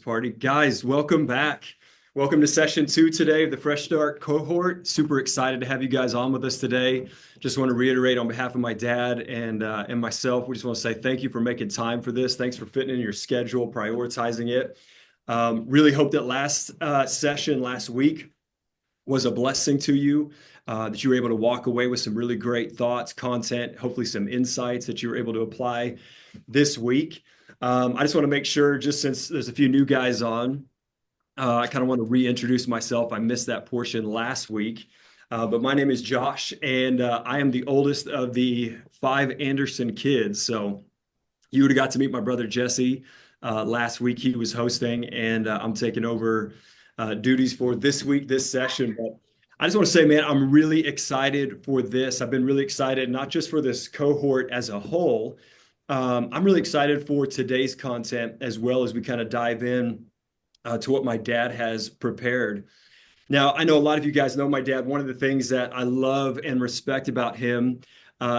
party. Guys, welcome back. Welcome to session 2 today of the Fresh Start Cohort. Super excited to have you guys on with us today. Just want to reiterate on behalf of my dad and myself, we just want to say thank you for making time for this. Thanks for fitting in your schedule, prioritizing it. Really hope that last session last week was a blessing to you, that you were able to walk away with some really great thoughts, content, hopefully some insights that you were able to apply this week. I just want to make sure, just since there's a few new guys on, I kind of want to reintroduce myself. I missed that portion last week, but my name is Josh, and I am the oldest of the 5 Andersen kids. So you would have got to meet my brother Jesse last week. He was hosting, and I'm taking over duties for this week, this session. But I just want to say, man, I'm really excited for this. I've been really excited, not just for this cohort as a whole. I'm really excited for today's content as well, as we kind of dive in to what my dad has prepared. Now, I know a lot of you guys know my dad. One of the things that I love and respect about him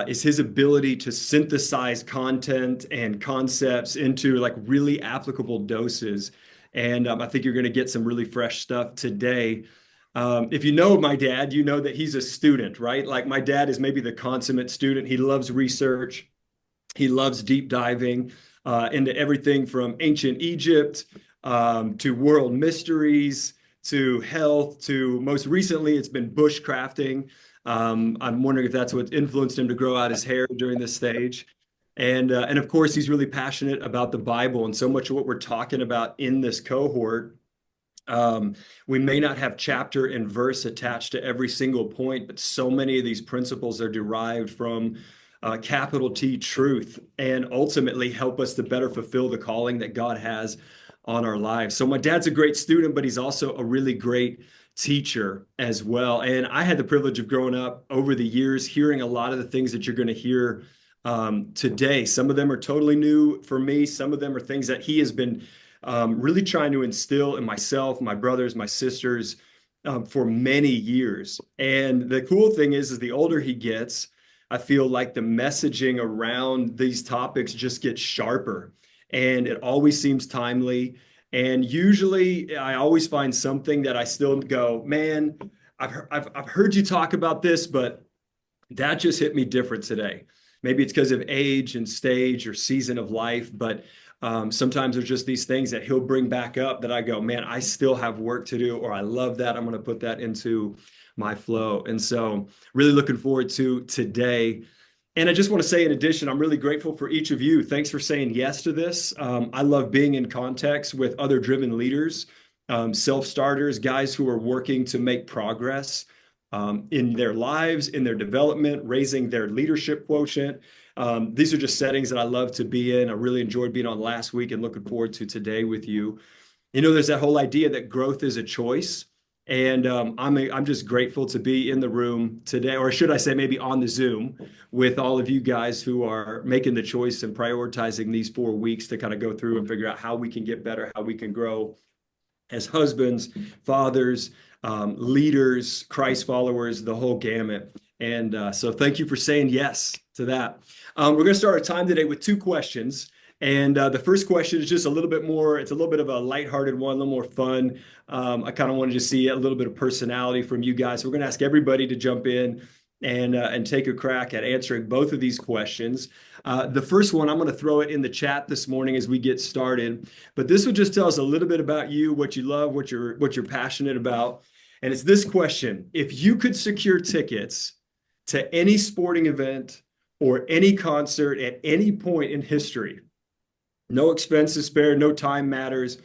is his ability to synthesize content and concepts into like really applicable doses. And I think you're going to get some really fresh stuff today. If you know my dad, you know that he's a student, right? Like my dad is maybe the consummate student. He loves research. He loves deep diving into everything from ancient Egypt to world mysteries to health to most recently it's been bushcrafting. I'm wondering if that's what influenced him to grow out his hair during this stage. And of course, he's really passionate about the Bible, and so much of what we're talking about in this cohort. We may not have chapter and verse attached to every single point, but so many of these principles are derived from capital T truth, and ultimately help us to better fulfill the calling that God has on our lives. So my dad's a great student, but he's also a really great teacher as well. And I had the privilege of growing up over the years, hearing a lot of the things that you're going to hear today. Some of them are totally new for me. Some of them are things that he has been really trying to instill in myself, my brothers, my sisters, for many years. And the cool thing is the older he gets, I feel like the messaging around these topics just gets sharper, and it always seems timely. And usually I always find something that I still go, man, I've heard you talk about this, but that just hit me different today. Maybe it's because of age and stage or season of life, but sometimes there's just these things that he'll bring back up that I go, man, I still have work to do, or I love that. I'm going to put that into my flow. And so really looking forward to today. And I just want to say, in addition, I'm really grateful for each of you. Thanks for saying yes to this. I love being in context with other driven leaders, self-starters, guys who are working to make progress in their lives, in their development, raising their leadership quotient. These are just settings that I love to be in. I really enjoyed being on last week and looking forward to today with you. You know, there's that whole idea that growth is a choice. And I'm just grateful to be in the room today, or should I say maybe on the Zoom, with all of you guys who are making the choice and prioritizing these 4 weeks to kind of go through and figure out how we can get better, how we can grow as husbands, fathers, leaders, Christ followers, the whole gamut. And so thank you for saying yes to that. We're going to start our time today with 2 questions. And the first question is just a little bit more, it's a little bit of a lighthearted one, a little more fun. I kind of wanted to see a little bit of personality from you guys. So we're going to ask everybody to jump in and take a crack at answering both of these questions. The first one, I'm going to throw it in the chat this morning as we get started. But this will just tell us a little bit about you, what you love, what you're passionate about. And it's this question: if you could secure tickets to any sporting event or any concert at any point in history, no expenses spared, no time matters,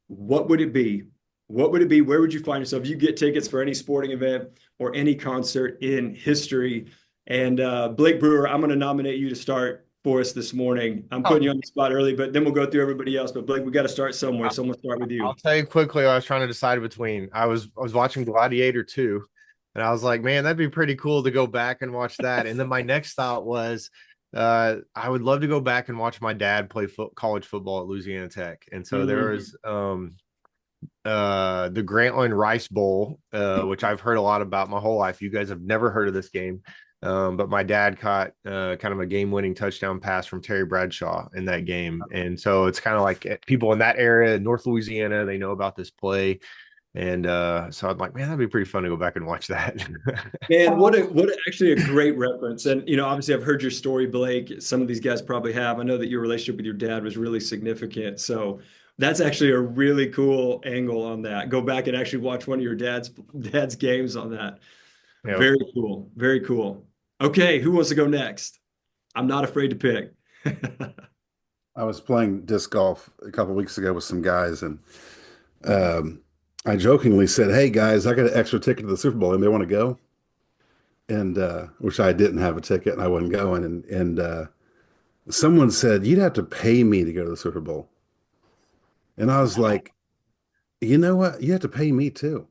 what would it be? What would it be? Where would you find yourself? You get tickets for any sporting event or any concert in history. And Blake Brewer, I'm going to nominate you to start for us this morning. I'm putting you on the spot early, but then we'll go through everybody else. But Blake, we got to start somewhere. So I'm going to start with you. I'll tell you quickly. I was trying to decide between. I was watching Gladiator 2, and I was like, man, that'd be pretty cool to go back and watch that. And then my next thought was, I would love to go back and watch my dad play college football at Louisiana Tech. And so there was the Grantland Rice Bowl, which I've heard a lot about my whole life. You guys have never heard of this game. But my dad caught kind of a game-winning touchdown pass from Terry Bradshaw in that game, and so it's kind of like people in that area, North Louisiana, they know about this play, and so I'm like, man, that'd be pretty fun to go back and watch that. Man, actually a great reference. And obviously I've heard your story, Blake. Some of these guys probably have. I know that your relationship with your dad was really significant. So that's actually a really cool angle on that. Go back and actually watch one of your dad's games on that. Yep. Very cool. Very cool. Okay, who wants to go next? I'm not afraid to pick. I was playing disc golf a couple weeks ago with some guys, and um, I jokingly said, "Hey guys, I got an extra ticket to the Super Bowl. Anybody want to go?" And which I didn't have a ticket, and I wasn't going. And someone said, "You'd have to pay me to go to the Super Bowl." And I was like, "You know what? You have to pay me too."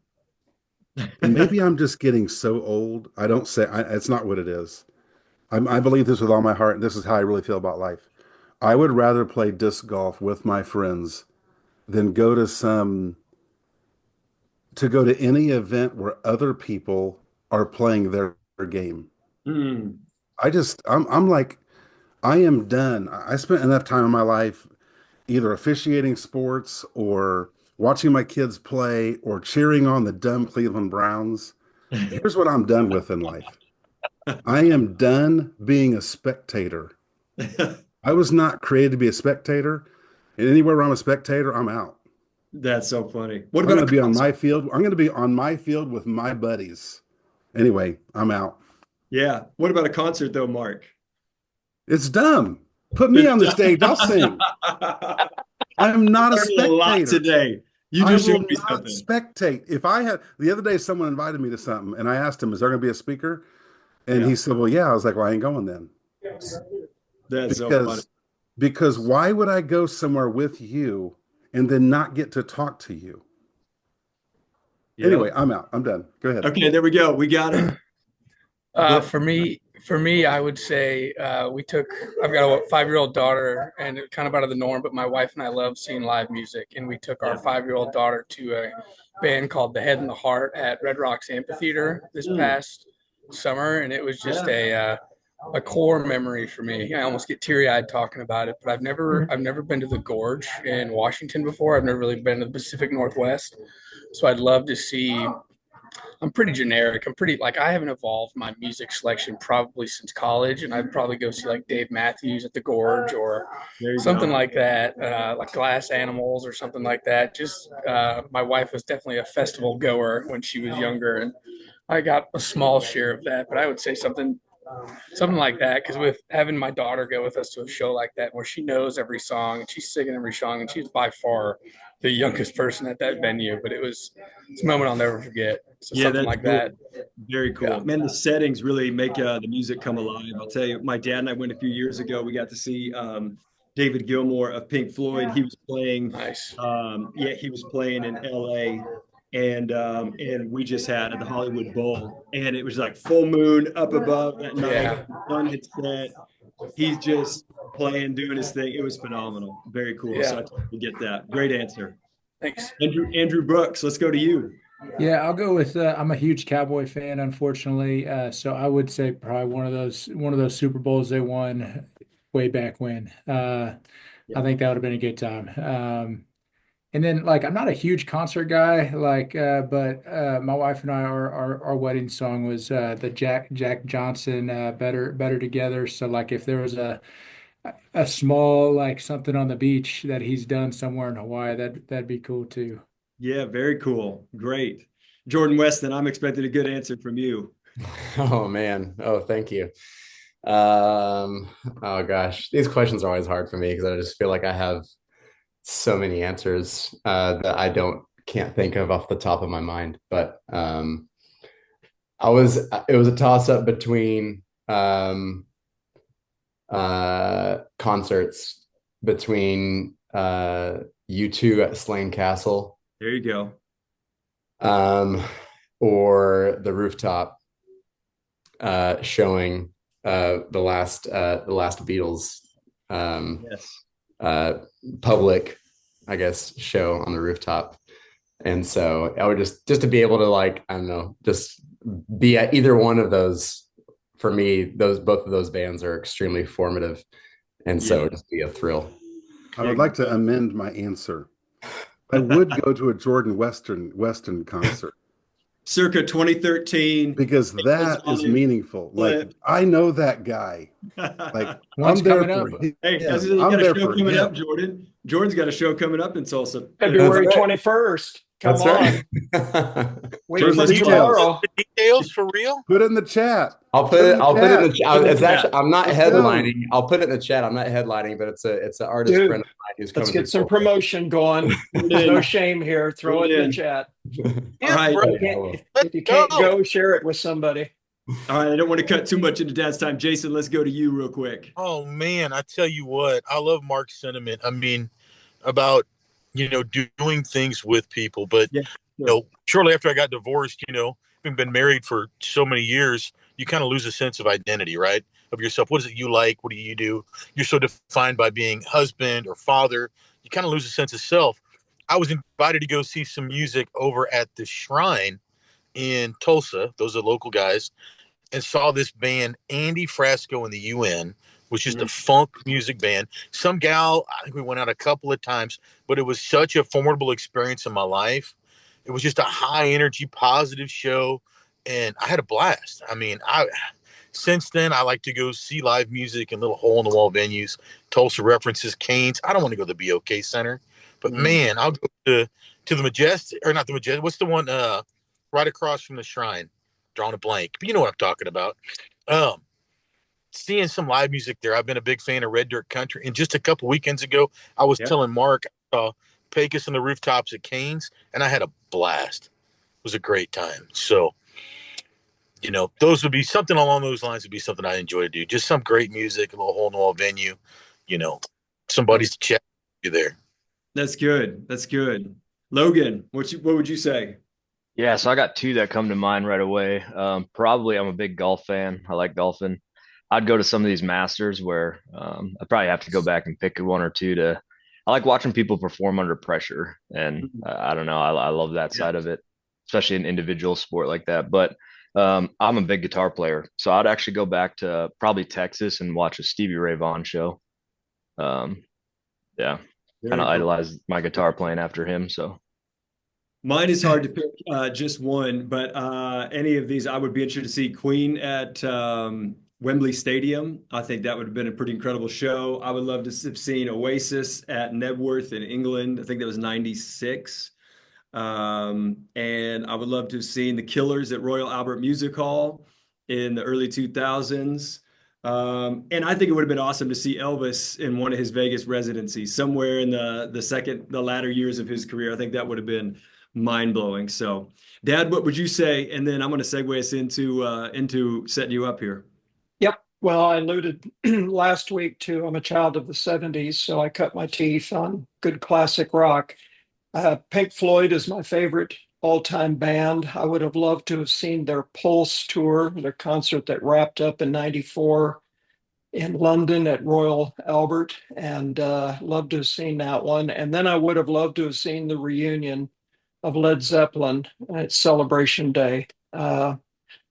And maybe I'm just getting so old. I don't say it's not what it is. I believe this with all my heart, and this is how I really feel about life. I would rather play disc golf with my friends than go to any event where other people are playing their game. Hmm. I'm like, I am done. I spent enough time in my life either officiating sports or watching my kids play or cheering on the dumb Cleveland Browns. Here's what I'm done with in life. I am done being a spectator. I was not created to be a spectator. And anywhere where I'm a spectator, I'm out. That's so funny. What I'm about going a to be on concert? my field. I'm going to be on my field with my buddies. Anyway, I'm out. Yeah. What about a concert though, Mark? It's dumb. Put me It's on the stage. I'll sing. I'm not a learning a lot spectator. today. You I just will showed me not something. spectate. If I had the other day, someone invited me to something, and I asked him, "Is there going to be a speaker?" And Yeah, he said, "Well, yeah." I was like, "Well, I ain't going then," that's so funny. because why would I go somewhere with you and then not get to talk to you? Anyway, Yep. I'm out. I'm done. Go ahead. Okay, there we go. We got it. But For me, I would say I've got a 5-year-old daughter, and it's kind of out of the norm, but my wife and I love seeing live music, and we took our yeah. 5-year-old daughter to a band called The Head and the Heart at Red Rocks Amphitheater this Mm, past summer, and it was just yeah. a core memory for me. I almost get teary-eyed talking about it, but I've never been to the Gorge in Washington before. I've never really been to the Pacific Northwest, so I'd love to see. I'm pretty generic. I'm pretty like I haven't evolved my music selection probably since college, and I'd probably go see like Dave Matthews at the Gorge or There you something go. like that, like Glass Animals or something like that. Just my wife was definitely a festival goer when she was younger, and I got a small share of that. But I would say something like that, because with having my daughter go with us to a show like that where she knows every song and she's singing every song, and she's by far the youngest person at that venue, but it's a moment I'll never forget. So Yeah, something that's like that. cool. Very Yeah. cool. Man, the settings really make the music come alive. I'll tell you, my dad and I went a few years ago. We got to see David Gilmour of Pink Floyd. He was playing, Nice. yeah, he was playing in LA, and we just had at the Hollywood Bowl, and it was like full moon up above that night. Yeah. The sun had set. He's just playing, doing his thing. It was phenomenal. Very cool. So Yeah. I totally get that. Great answer. Thanks. Andrew Brooks, let's go to you. Yeah, I'll go with I'm a huge Cowboy fan, unfortunately. So I would say probably one of those Super Bowls they won way back when. I Yeah. think that would have been a good time. And then like I'm not a huge concert guy, like but my wife and I our wedding song was the Jack Johnson Better Together. So like if there was a small like something on the beach that he's done somewhere in Hawaii, that'd be cool too. Yeah, very cool. Great. Jordan Weston, I'm expecting a good answer from you. Oh man. Oh, thank you. Oh gosh, these questions are always hard for me because I just feel like I have so many answers that I don't can't think of off the top of my mind. But it was a toss up between concerts between U2 at Slane Castle There you go. um, or the rooftop showing the last Beatles Yes. uh, public, I guess, show on the rooftop. And so I would just to be able to like, I don't know, just be at either one of those for me, both of those bands are extremely formative, and so it'd just be a thrill. I would like to amend my answer. I would go to a Jordan Weston concert Circa 2013. because that is meaningful. Like I know that guy. Like One's I'm there coming for up. him. Hey, you I'm got a there show for coming up, him. Jordan. Jordan's got a show coming up in Tulsa. February That's right. 21st. Come That's on. right. Wait Where's for the details? tomorrow. The details for real? Put it in the chat. I'll put it in the chat. It's chat. actually, I'm not Let's headlining. go. I'll put it in the chat. I'm not headlining, but it's an artist Dude, friend of mine who's coming. Let's get to some Tulsa. promotion going. There's no shame here. Throw it in the chat. All right. bro. If you can't go, share it with somebody. All right. I don't want to cut too much into Dad's time. Jason, let's go to you real quick. Oh man, I tell you what, I love Mark's sentiment. I mean, about doing things with people, but shortly after I got divorced, having been married for so many years, you kind of lose a sense of identity, right? Of yourself. What is it you like? What do you do? You're so defined by being husband or father. You kind of lose a sense of self. I was invited to go see some music over at the Shrine in Tulsa. Those are local guys. And saw this band, Andy Frasco and the UN, which is the funk music band. Some gal, I think we went out a couple of times, but it was such a formidable experience in my life. It was just a high energy, positive show, and I had a blast. I mean, since then I like to go see live music in little hole in the wall venues. Tulsa references Canes. I don't want to go to the BOK Center, but man, I'll go to the Majestic, or not the Majestic. What's the one right across from the Shrine? Drawing a blank, but you know what I'm talking about. Seeing some live music there. I've been a big fan of Red Dirt Country, and just a couple weekends ago, I was telling Mark, Pecos and the Rooftops at Canes, and I had a blast. It was a great time. So, those would be something along those lines. Would be something I enjoy to do. Just some great music, a little hole in the wall venue. Somebody's to chat you there. That's good. That's good. Logan, what would you say? Yeah, so I got two that come to mind right away. Probably I'm a big golf fan. I like golfing. I'd go to some of these Masters where I'd probably have to go back and pick one or two to. I like watching people perform under pressure, and I don't know. I love that side of it, especially an individual sport like that. But I'm a big guitar player, so I'd actually go back to probably Texas and watch a Stevie Ray Vaughan show. Yeah, kind of idolize my guitar playing after him. So. Mine is hard to pick just one, but any of these, I would be interested to see Queen at Wembley Stadium. I think that would have been a pretty incredible show. I would love to have seen Oasis at Nebworth in England. I think that was 96. And I would love to have seen the Killers at Royal Albert Music Hall in the early 2000s. And I think it would have been awesome to see Elvis in one of his Vegas residencies somewhere in the latter years of his career. I think that would have been mind-blowing. So, Dad, what would you say? And then I'm going to segue us into setting you up here. Yep. Well, I alluded last week to I'm a child of the 70s, so I cut my teeth on good classic rock. Pink Floyd is my favorite all-time band. I would have loved to have seen their Pulse tour, their concert that wrapped up in 94 in London at Royal Albert, and loved to have seen that one. And then I would have loved to have seen the reunion of Led Zeppelin at Celebration Day.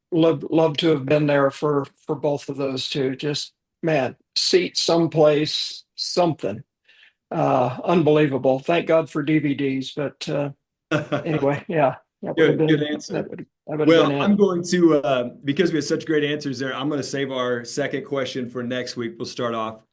Love to have been there for both of those two. Just, man, seat someplace, something. Unbelievable. Thank God for DVDs. But anyway, yeah. Good answer. Well, I'm going to, because we have such great answers there, I'm going to save our second question for next week. We'll start off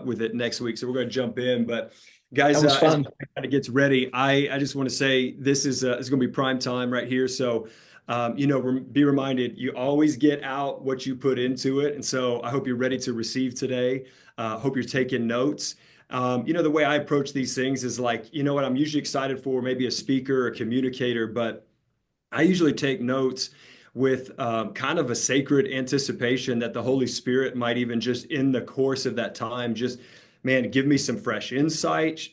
with it next week. So we're going to jump in. But guys, as it kind of gets ready, I just want to say this is it's going to be prime time right here. So, be reminded, you always get out what you put into it. And so I hope you're ready to receive today. Hope you're taking notes. The way I approach these things is like, what I'm usually excited for, maybe a speaker or a communicator, but I usually take notes with kind of a sacred anticipation that the Holy Spirit might even just in the course of that time, just, man, give me some fresh insight,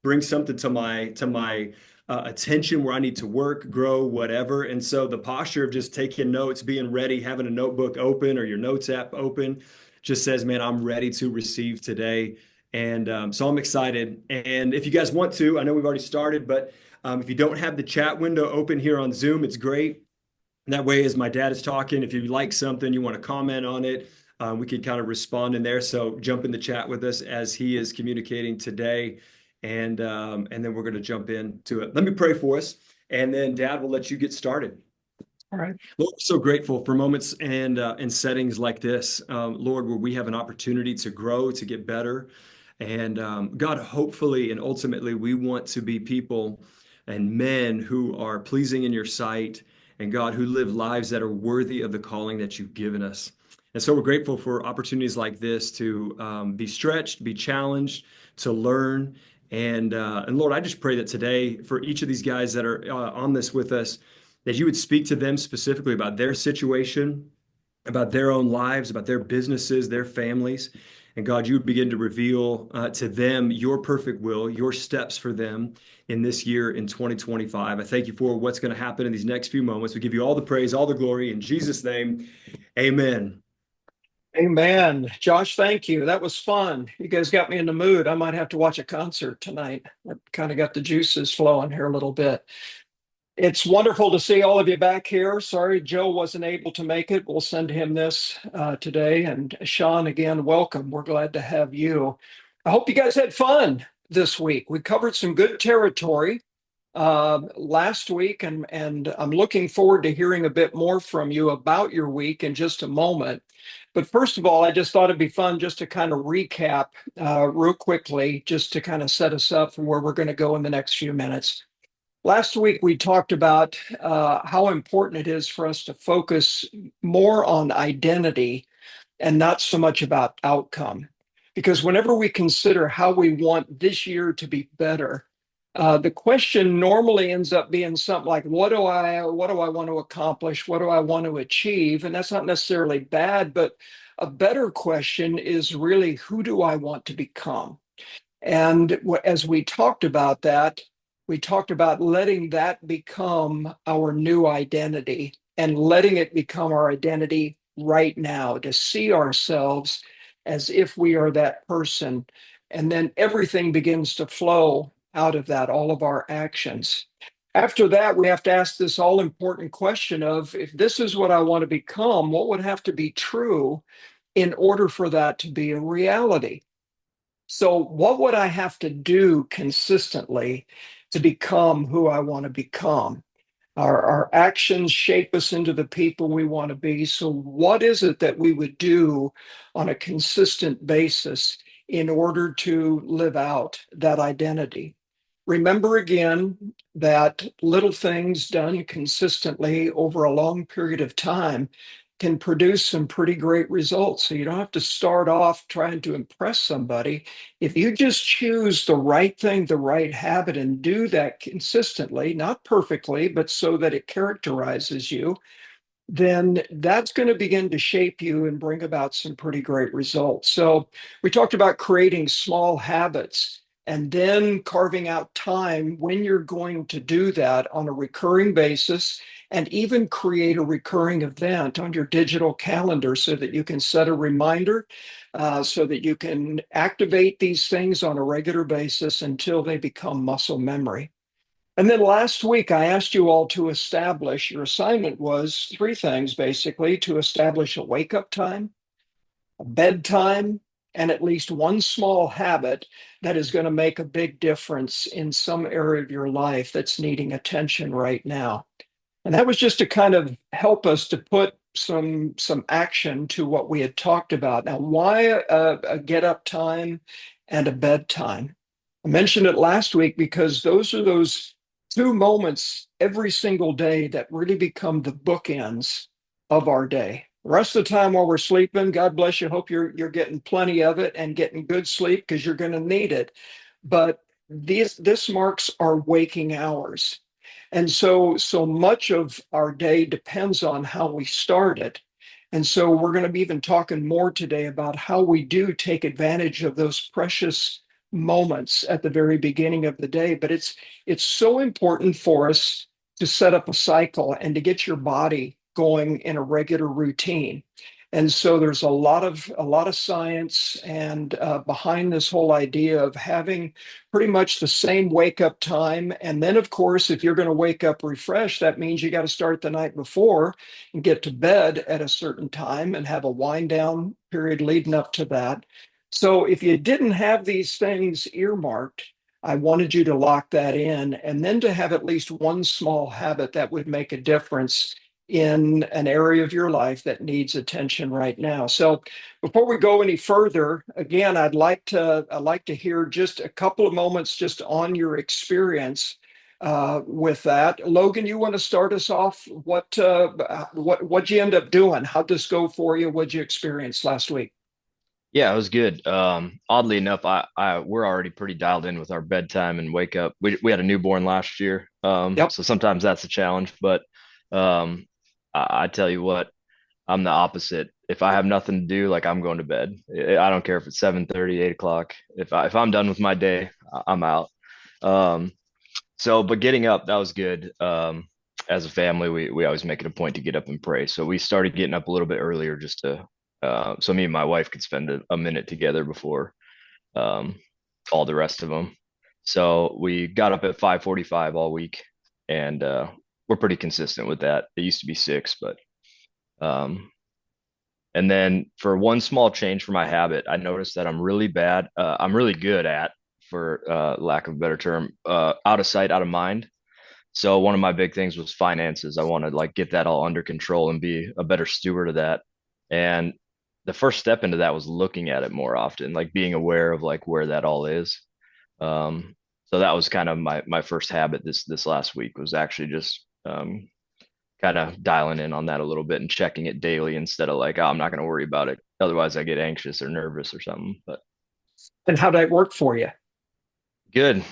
bring something to my attention where I need to work, grow, whatever. And so the posture of just taking notes, being ready, having a notebook open or your notes app open, just says, man, I'm ready to receive today. And so I'm excited. And if you guys want to, I know we've already started, but if you don't have the chat window open here on Zoom, it's great. And that way, as my dad is talking, if you like something, you want to comment on it, we can kind of respond in there. So jump in the chat with us as he is communicating today. And then we're going to jump into it. Let me pray for us, and then Dad will let you get started. All right. Lord, we're so grateful for moments and settings like this, Lord, where we have an opportunity to grow, to get better. And God, hopefully and ultimately, we want to be people and men who are pleasing in your sight, and God, who live lives that are worthy of the calling that you've given us. And so we're grateful for opportunities like this to be stretched, be challenged, to learn. And Lord, I just pray that today for each of these guys that are on this with us, that you would speak to them specifically about their situation, about their own lives, about their businesses, their families. And God, you would begin to reveal to them your perfect will, your steps for them in this year in 2025. I thank you for what's going to happen in these next few moments. We give you all the praise, all the glory in Jesus' name. Amen. Amen. Josh, thank you. That was fun. You guys got me in the mood. I might have to watch a concert tonight. I kind of got the juices flowing here a little bit. It's wonderful to see all of you back here. Sorry, Joe wasn't able to make it. We'll send him this today. And Sean, again, welcome. We're glad to have you. I hope you guys had fun this week. We covered some good territory last week, and I'm looking forward to hearing a bit more from you about your week in just a moment. But first of all, I just thought it'd be fun just to kind of recap real quickly, just to kind of set us up for where we're going to go in the next few minutes. Last week, we talked about how important it is for us to focus more on identity and not so much about outcome. Because whenever we consider how we want this year to be better, the question normally ends up being something like, what do I want to accomplish? What do I want to achieve? And that's not necessarily bad, but a better question is really, who do I want to become? And as we talked about that, we talked about letting that become our new identity and letting it become our identity right now, to see ourselves as if we are that person. And then everything begins to flow out of that, all of our actions. After that, we have to ask this all important question of, if this is what I want to become, what would have to be true in order for that to be a reality? So, what would I have to do consistently to become who I want to become? Our actions shape us into the people we want to be. So, what is it that we would do on a consistent basis in order to live out that identity? Remember again that little things done consistently over a long period of time can produce some pretty great results. So you don't have to start off trying to impress somebody. If you just choose the right thing, the right habit, and do that consistently, not perfectly, but so that it characterizes you, then that's going to begin to shape you and bring about some pretty great results. So we talked about creating small habits and then carving out time when you're going to do that on a recurring basis, and even create a recurring event on your digital calendar so that you can set a reminder, so that you can activate these things on a regular basis until they become muscle memory. And then last week, I asked you all to establish, your assignment was three things basically: to establish a wake up time, a bedtime, and at least one small habit that is going to make a big difference in some area of your life that's needing attention right now. And that was just to kind of help us to put some action to what we had talked about. Now, why a get up time and a bedtime? I mentioned it last week because those are those two moments every single day that really become the bookends of our day. The rest of the time while we're sleeping, God bless you, hope you're getting plenty of it and getting good sleep, because you're going to need it. But this marks our waking hours. And so much of our day depends on how we start it. And so we're going to be even talking more today about how we do take advantage of those precious moments at the very beginning of the day. But it's so important for us to set up a cycle and to get your body going in a regular routine. And so there's a lot of science and behind this whole idea of having pretty much the same wake up time. And then, of course, if you're going to wake up refreshed, that means you got to start the night before and get to bed at a certain time and have a wind down period leading up to that. So if you didn't have these things earmarked, I wanted you to lock that in and then to have at least one small habit that would make a difference in an area of your life that needs attention right now. So before we go any further, again, I'd like to hear just a couple of moments just on your experience with that. Logan, you want to start us off? What'd you end up doing? How'd this go for you? What'd you experience last week? Yeah, it was good. Oddly enough, we're already pretty dialed in with our bedtime and wake up. We had a newborn last year, Yep. so sometimes that's a challenge. But um, I tell you what, I'm the opposite. If I have nothing to do, like I'm going to bed. I don't care if it's 7:30, 8 o'clock. If I'm done with my day, I'm out. Um, but getting up, that was good. As a family, we always make it a point to get up and pray. So we started getting up a little bit earlier just to so me and my wife could spend a minute together before um, all the rest of them. So we got up at 5:45 all week, and we're pretty consistent with that. It used to be 6, but um, and then for one small change for my habit, I noticed that I'm really bad. I'm really good at, for lack of a better term, out of sight, out of mind. So one of my big things was finances. I want to like get that all under control and be a better steward of that. And the first step into that was looking at it more often, like being aware of like where that all is. Um, so that was kind of my first habit this last week, was actually just kind of dialing in on that a little bit and checking it daily instead of like, oh, I'm not going to worry about it. Otherwise, I get anxious or nervous or something. But And how'd that work for you? good,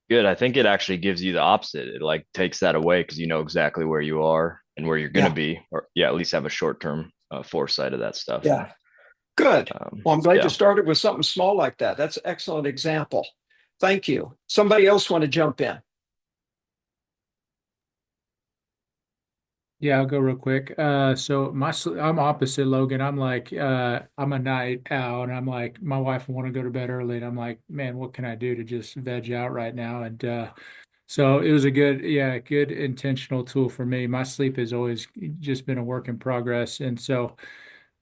good. I think it actually gives you the opposite. It like takes that away because you know exactly where you are and where you're going to Yeah. be, or yeah, at least have a short term foresight of that stuff. Yeah. Good. Well, I'm glad you Yeah. started with something small like that. That's an excellent example. Thank you. Somebody else want to jump in? Yeah, I'll go real quick. So I'm opposite Logan. I'm like, I'm a night owl, and I'm like, my wife will want to go to bed early, and I'm like, man, what can I do to just veg out right now? And so it was a good intentional tool for me. My sleep has always just been a work in progress, and so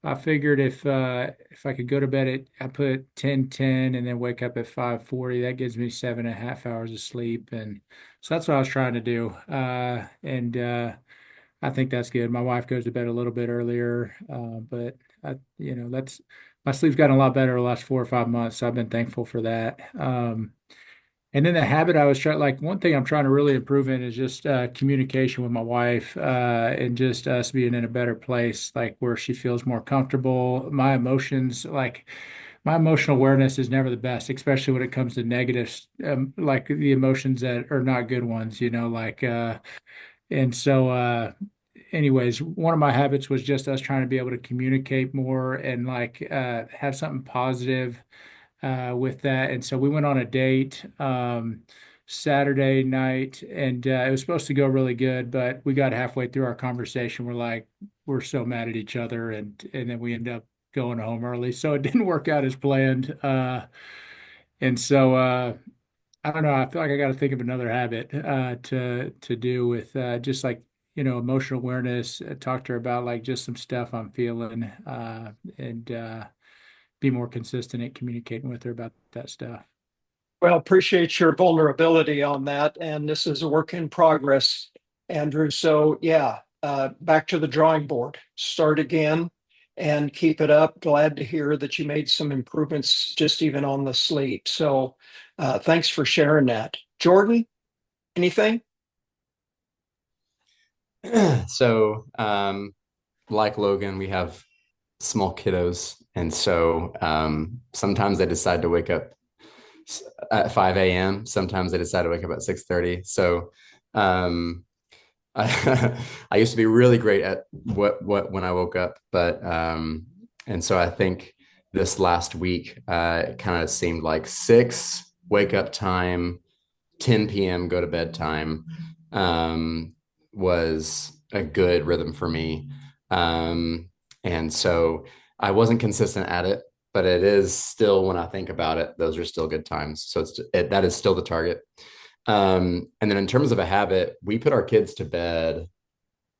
I figured if I could go to bed at I put 10:10 and then wake up at 5:40, that gives me 7.5 hours of sleep, and so that's what I was trying to do. And I think that's good. My wife goes to bed a little bit earlier, but that's my sleep's gotten a lot better the last 4 or 5 months. So I've been thankful for that. And then the habit I was trying, like one thing I'm trying to really improve in is just communication with my wife, and just us being in a better place, like where she feels more comfortable. My emotional awareness is never the best, especially when it comes to negatives, like the emotions that are not good ones, and so, anyways, one of my habits was just us trying to be able to communicate more and like have something positive with that. And so we went on a date Saturday night, and it was supposed to go really good, but we got halfway through our conversation. We're like, we're so mad at each other, and then we end up going home early. So it didn't work out as planned. And so I don't know. I feel like I got to think of another habit to do with just like emotional awareness. Talk to her about like just some stuff I'm feeling, and be more consistent at communicating with her about that stuff. Well, appreciate your vulnerability on that. And this is a work in progress, Andrew. So, yeah, back to the drawing board. Start again and keep it up. Glad to hear that you made some improvements just even on the sleep. So, thanks for sharing that. Jordan, anything? So, like Logan, we have small kiddos, and so sometimes they decide to wake up at 5 a.m. Sometimes they decide to wake up at 6:30. So I used to be really great at what when I woke up, but and so I think this last week it kind of seemed like 6 wake up time, 10 p.m. go to bed time was a good rhythm for me. And so I wasn't consistent at it, but it is still, when I think about it, those are still good times. So that is still the target. And then in terms of a habit, we put our kids to bed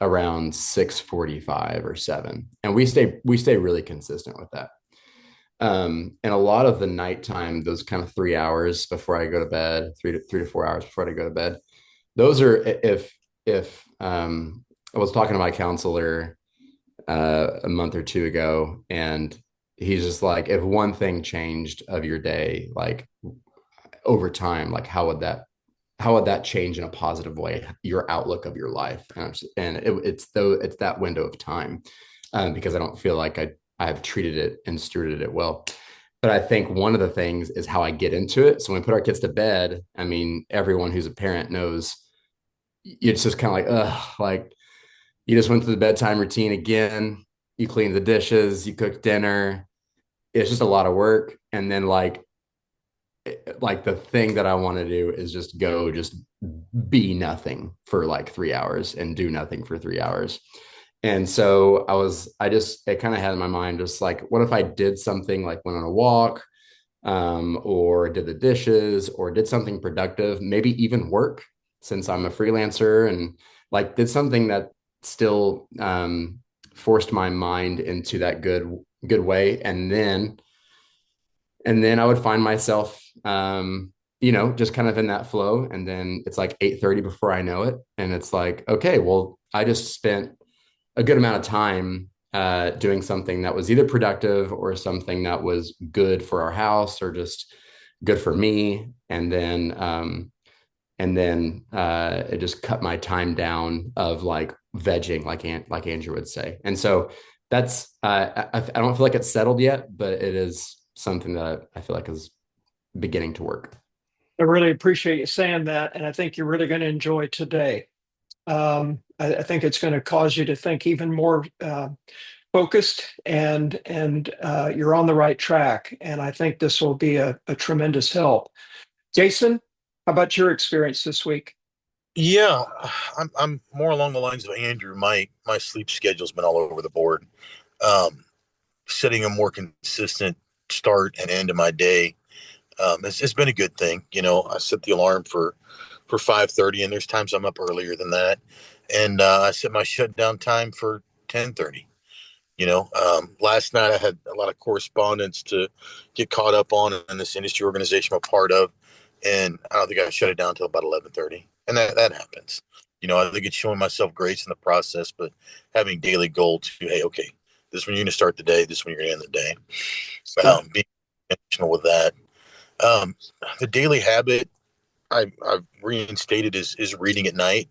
around 6:45 or 7, and we stay really consistent with that. And a lot of the nighttime, those kind of 3 hours before I go to bed, 3 to 4 hours before I go to bed, those are, if I was talking to my counselor a month or two ago, and he's just like, if one thing changed of your day, like over time, like how would that change in a positive way your outlook of your life? It's that window of time, because I don't feel like I have treated it and stewarded it well. But I think one of the things is how I get into it. So when we put our kids to bed, I mean, everyone who's a parent knows it's just kind of like, like you just went through the bedtime routine again. You cleaned the dishes, you cooked dinner. It's just a lot of work. And then like the thing that I want to do is just go just be nothing for like 3 hours and do nothing for 3 hours. And so it kind of had in my mind, just like, what if I did something, like went on a walk, or did the dishes, or did something productive, maybe even work, since I'm a freelancer, and like did something that still forced my mind into that good way. And then I would find myself, just kind of in that flow. And then it's like 8:30 before I know it. And it's like, okay, well, I just spent a good amount of time doing something that was either productive or something that was good for our house or just good for me. And then it just cut my time down of like vegging, like Andrew would say. And so that's I don't feel like it's settled yet, but it is something that I feel like is beginning to work. I really appreciate you saying that, and I think you're really going to enjoy today. I think it's going to cause you to think even more focused, and you're on the right track. And I think this will be a tremendous help. Jason, how about your experience this week? Yeah, I'm more along the lines of Andrew. My sleep schedule's been all over the board. Um, Setting a more consistent start and end of my day, it's been a good thing. I set the alarm for 5:30, and there's times I'm up earlier than that, and I set my shutdown time for 10:30. Last night I had a lot of correspondence to get caught up on in this industry organization I'm a part of, and I don't think I shut it down until about 11:30, and that happens. I think it's showing myself grace in the process, but having daily goals to, hey, okay, this is when you're going to start the day, this is when you're going to end the day. Being intentional with that. Um, the daily habit I've reinstated is reading at night.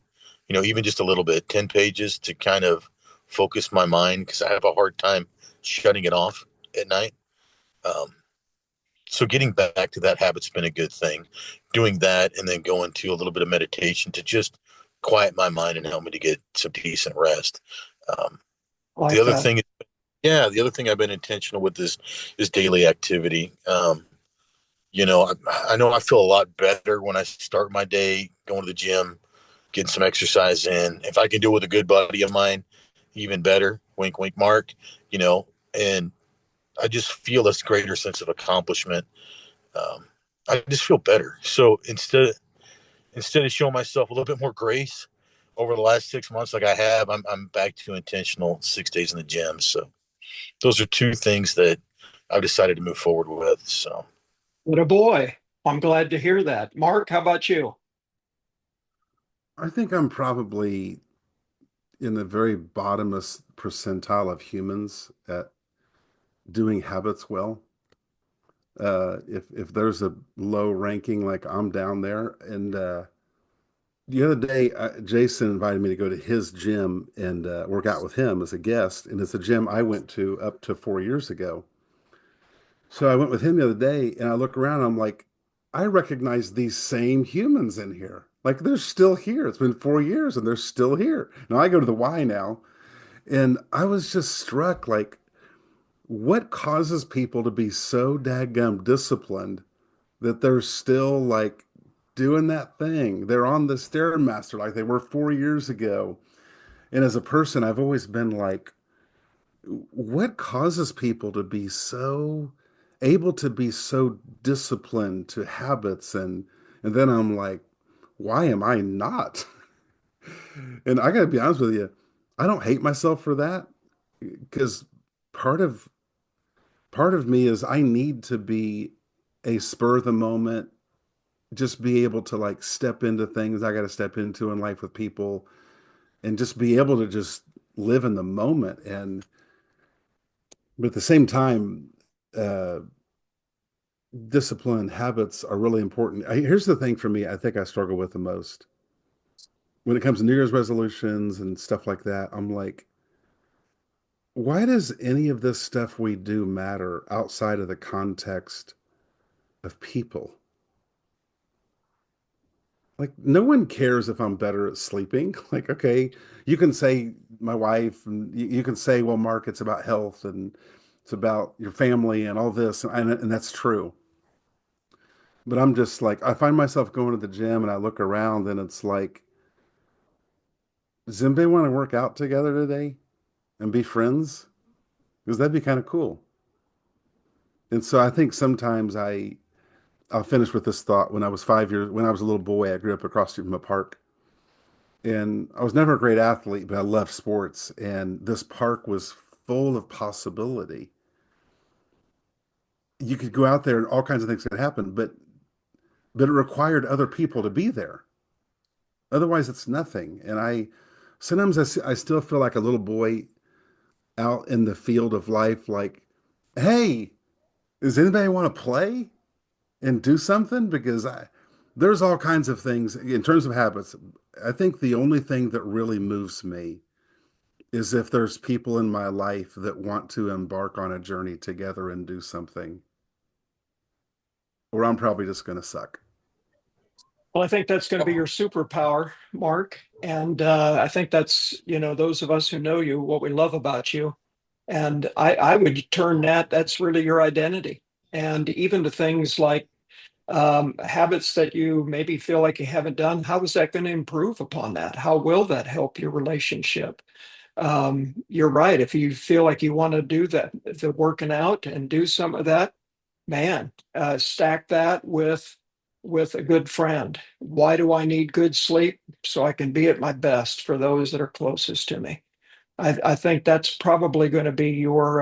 Even just a little bit, 10 pages, to kind of focus my mind, because I have a hard time shutting it off at night. Um, so getting back to that habit's been a good thing. Doing that and then going to a little bit of meditation to just quiet my mind and help me to get some decent rest. Um, the Like other that. thing, yeah, the other thing I've been intentional with is daily activity. I know I feel a lot better when I start my day going to the gym, getting some exercise in. If I can do it with a good buddy of mine, even better. Wink, wink, Mark. And I just feel this greater sense of accomplishment. Um, I just feel better. So instead of showing myself a little bit more grace over the last 6 months, like I have, I'm back to intentional 6 days in the gym. So those are two things that I've decided to move forward with. So. What a boy. I'm glad to hear that. Mark, how about you? I think I'm probably in the very bottomest percentile of humans at doing habits well. If there's a low ranking, like I'm down there. And the other day, Jason invited me to go to his gym and work out with him as a guest, and it's a gym I went to up to 4 years ago. So I went with him the other day, and I look around, and I'm like, I recognize these same humans in here. Like they're still here. It's been 4 years, and they're still here. Now I go to the Y now, and I was just struck, like, what causes people to be so dadgum disciplined that they're still like doing that thing? They're on the Stairmaster like they were 4 years ago. And as a person, I've always been like, what causes people to be so able to be so disciplined to habits, and then I'm like, why am I not? And I got to be honest with you, I don't hate myself for that, because part of part of me is I need to be a spur of the moment, just be able to like step into things I got to step into in life with people, and just be able to just live in the moment. And but at the same time, uh, discipline habits are really important. Here's the thing for me, I think I struggle with the most when it comes to New Year's resolutions and stuff like that. I'm like, why does any of this stuff we do matter outside of the context of people? Like, no one cares if I'm better at sleeping. Like, okay, you can say my wife, and you can say, well, Mark, it's about health and it's about your family and all this, and that's true. But I'm just like, I find myself going to the gym and I look around and it's like, does anybody want to work out together today and be friends? Because that'd be kind of cool. And so I think sometimes I'll finish with this thought. When I was 5 years, when I was a little boy, I grew up across from a park. And I was never a great athlete, but I loved sports. And this park was full of possibility. You could go out there and all kinds of things could happen, but it required other people to be there. Otherwise, it's nothing. And sometimes I still feel like a little boy out in the field of life, like, hey, does anybody want to play and do something? Because there's all kinds of things in terms of habits. I think the only thing that really moves me is if there's people in my life that want to embark on a journey together and do something, or I'm probably just going to suck. Well, I think that's going to be your superpower, Mark. And I think that's, those of us who know you, what we love about you. And I would turn that's really your identity. And even to things like habits that you maybe feel like you haven't done, how is that going to improve upon that? How will that help your relationship? You're right. If you feel like you want to do that, the working out and do some of that, man, stack that with a good friend. Why do I need good sleep? So I can be at my best for those that are closest to me. I think that's probably going to be your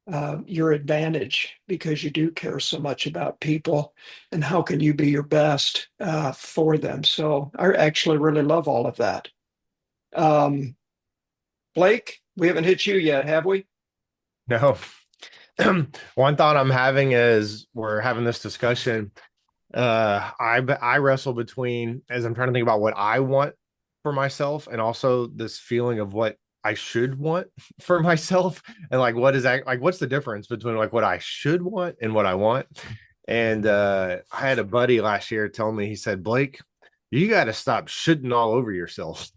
advantage because you do care so much about people and how can you be your best for them. So I actually really love all of that. Um, Blake, we haven't hit you yet, have we? No. One thought I'm having is we're having this discussion. I wrestle between, as I'm trying to think about what I want for myself and also this feeling of what I should want for myself, and like what is that, like what's the difference between like what I should want and what I want. And I had a buddy last year tell me, he said, Blake, you got to stop shitting all over yourself.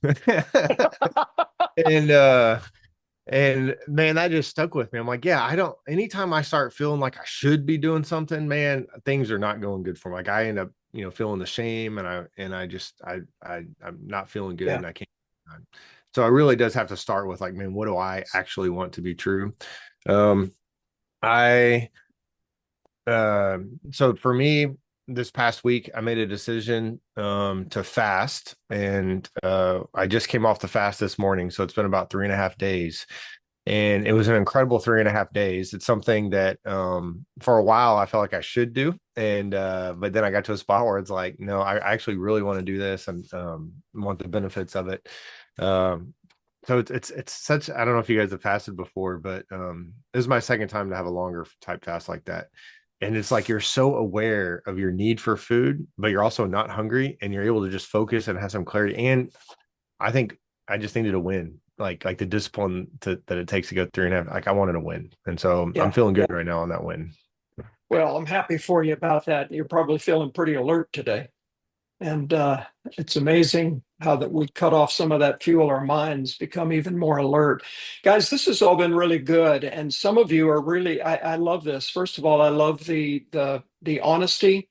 and man, that just stuck with me. I'm like, yeah, I don't, anytime I start feeling like I should be doing something, man, things are not going good for me. Like I end up, feeling the shame, and I'm not feeling good, Yeah. and I can't. So it really does have to start with like, man, what do I actually want to be true? I so for me, this past week, I made a decision to fast, and I just came off the fast this morning. So it's been about 3.5 days, and it was an incredible 3.5 days. It's something that for a while I felt like I should do, and but then I got to a spot where it's like, no, I actually really want to do this and want the benefits of it. So it's such, I don't know if you guys have fasted before, but this is my second time to have a longer type fast like that. And it's like you're so aware of your need for food, but you're also not hungry, and you're able to just focus and have some clarity. And I think I just needed a win, like the discipline that it takes to go 3.5. Like I wanted to win, and so Yeah. I'm feeling good right now on that win. Well, I'm happy for you about that. You're probably feeling pretty alert today. And it's amazing how that we cut off some of that fuel, our minds become even more alert. Guys, this has all been really good. And some of you are really, I love this. First of all, I love the honesty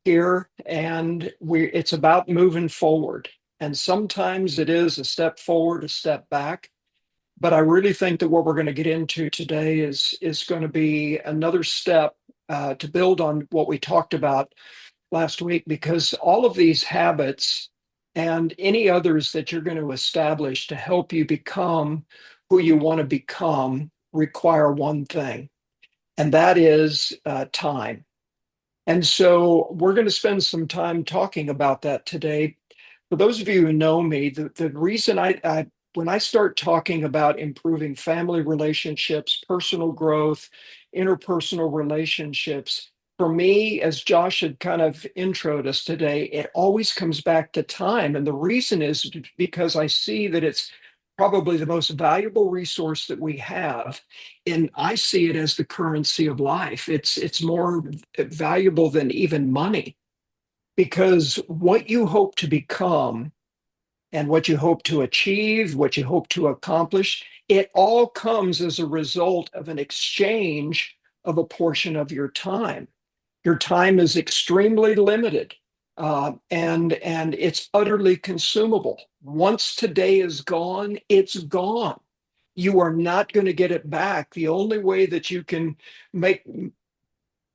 here. And it's about moving forward. And sometimes it is a step forward, a step back. But I really think that what we're going to get into today is going to be another step to build on what we talked about last week, because all of these habits and any others that you're going to establish to help you become who you want to become require one thing, and that is time. And so we're going to spend some time talking about that today. For those of you who know me, the reason when I start talking about improving family relationships, personal growth, interpersonal relationships, for me, as Josh had kind of introed us today, it always comes back to time. And the reason is because I see that it's probably the most valuable resource that we have. And I see it as the currency of life. It's more valuable than even money, because what you hope to become and what you hope to achieve, what you hope to accomplish, it all comes as a result of an exchange of a portion of your time. Your time is extremely limited, and it's utterly consumable. Once today is gone, it's gone. You are not going to get it back. The only way that you can make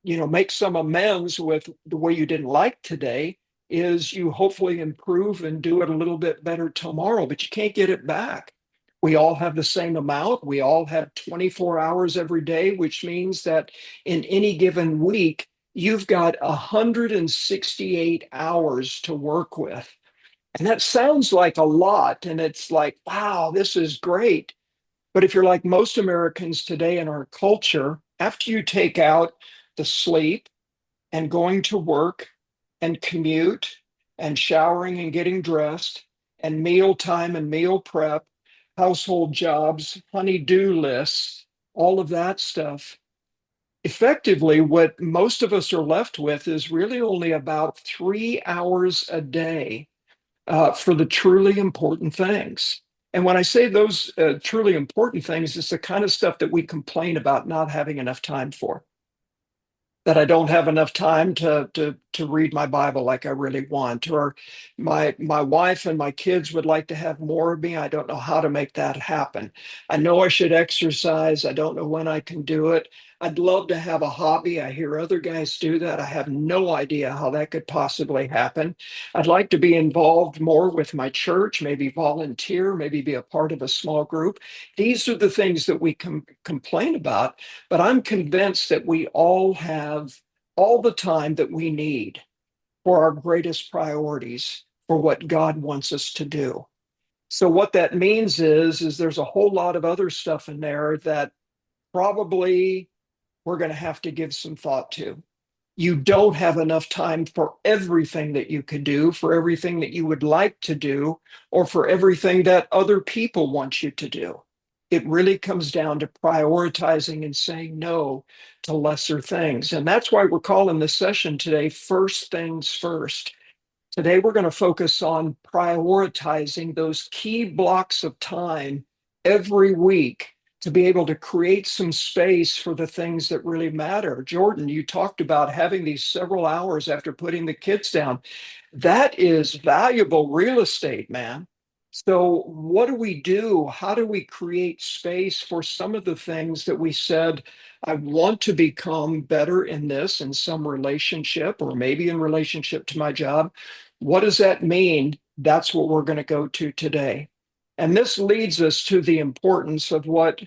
make some amends with the way you didn't like today is you hopefully improve and do it a little bit better tomorrow, but you can't get it back. We all have the same amount. We all have 24 hours every day, which means that in any given week, you've got 168 hours to work with. And that sounds like a lot. And it's like, wow, this is great. But if you're like most Americans today in our culture, after you take out the sleep and going to work and commute and showering and getting dressed and meal time and meal prep, household jobs, honey-do lists, all of that stuff, effectively, what most of us are left with is really only about 3 hours a day for the truly important things. And when I say those truly important things, it's the kind of stuff that we complain about not having enough time for. That I don't have enough time to read my Bible like I really want, or my wife and my kids would like to have more of me. I don't know how to make that happen. I know I should exercise. I don't know when I can do it. I'd love to have a hobby. I hear other guys do that. I have no idea how that could possibly happen. I'd like to be involved more with my church, maybe volunteer, maybe be a part of a small group. These are the things that we complain about, but I'm convinced that we all have all the time that we need for our greatest priorities, for what God wants us to do. So what that means is there's a whole lot of other stuff in there that probably we're going to have to give some thought to. You don't have enough time for everything that you could do, for everything that you would like to do, or for everything that other people want you to do. It really comes down to prioritizing and saying no to lesser things. And that's why we're calling this session today, First Things First. Today, we're going to focus on prioritizing those key blocks of time every week to be able to create some space for the things that really matter. Jordan, you talked about having these several hours after putting the kids down. That is valuable real estate, man. So what do we do? How do we create space for some of the things that we said, I want to become better in this, in some relationship, or maybe in relationship to my job? What does that mean? That's what we're going to go to today. And this leads us to the importance of what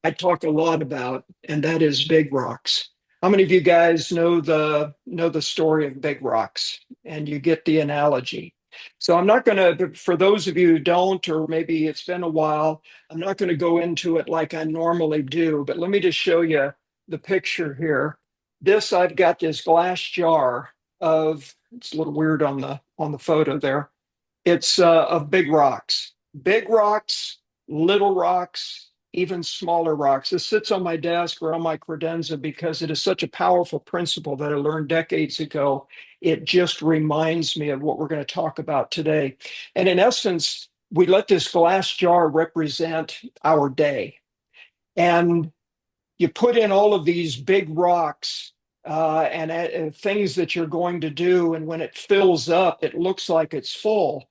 I talk a lot about, and that is big rocks. How many of you guys know the story of big rocks, and you get the analogy? So I'm not going to, for those of you who don't, or maybe it's been a while, I'm not going to go into it like I normally do, but let me just show you the picture here. I've got this glass jar of, it's a little weird on the photo there. It's of big rocks, little rocks, even smaller rocks. This sits on my desk or on my credenza because it is such a powerful principle that I learned decades ago. It just reminds me of what we're going to talk about today. And in essence, we let this glass jar represent our day. And you put in all of these big rocks and things that you're going to do. And when it fills up, it looks like it's full.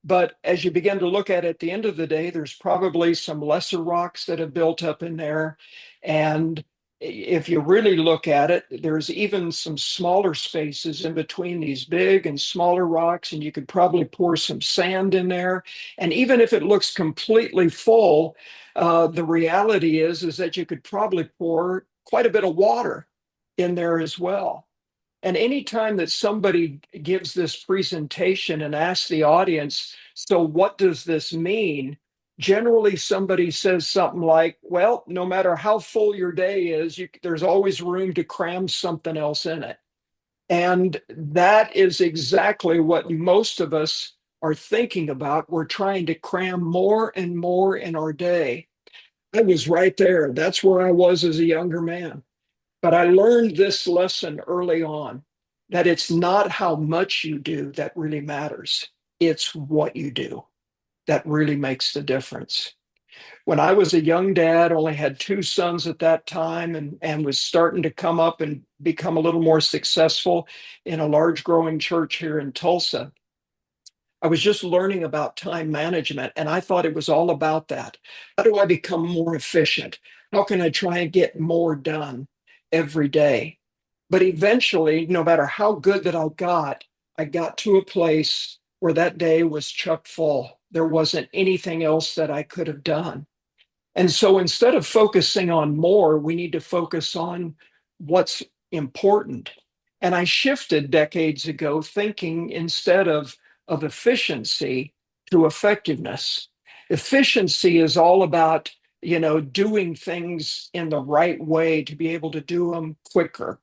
But as you begin to look at the end of the day, there's probably some lesser rocks that have built up in there. And if you really look at it, there's even some smaller spaces in between these big and smaller rocks, and you could probably pour some sand in there. And even if it looks completely full, the reality is that you could probably pour quite a bit of water in there as well. And anytime that somebody gives this presentation and asks the audience, so what does this mean? Generally, somebody says something like, well, no matter how full your day is, there's always room to cram something else in it. And that is exactly what most of us are thinking about. We're trying to cram more and more in our day. I was right there. That's where I was as a younger man. But I learned this lesson early on, that it's not how much you do that really matters. It's what you do that really makes the difference. When I was a young dad, only had two sons at that time, and was starting to come up and become a little more successful in a large growing church here in Tulsa. I was just learning about time management, and I thought it was all about that. How do I become more efficient? How can I try and get more done every day? But eventually, no matter how good that I got to a place where that day was chock full. There wasn't anything else that I could have done. And so instead of focusing on more, we need to focus on what's important. And I shifted decades ago thinking instead of efficiency to effectiveness. Efficiency is all about, doing things in the right way to be able to do them quicker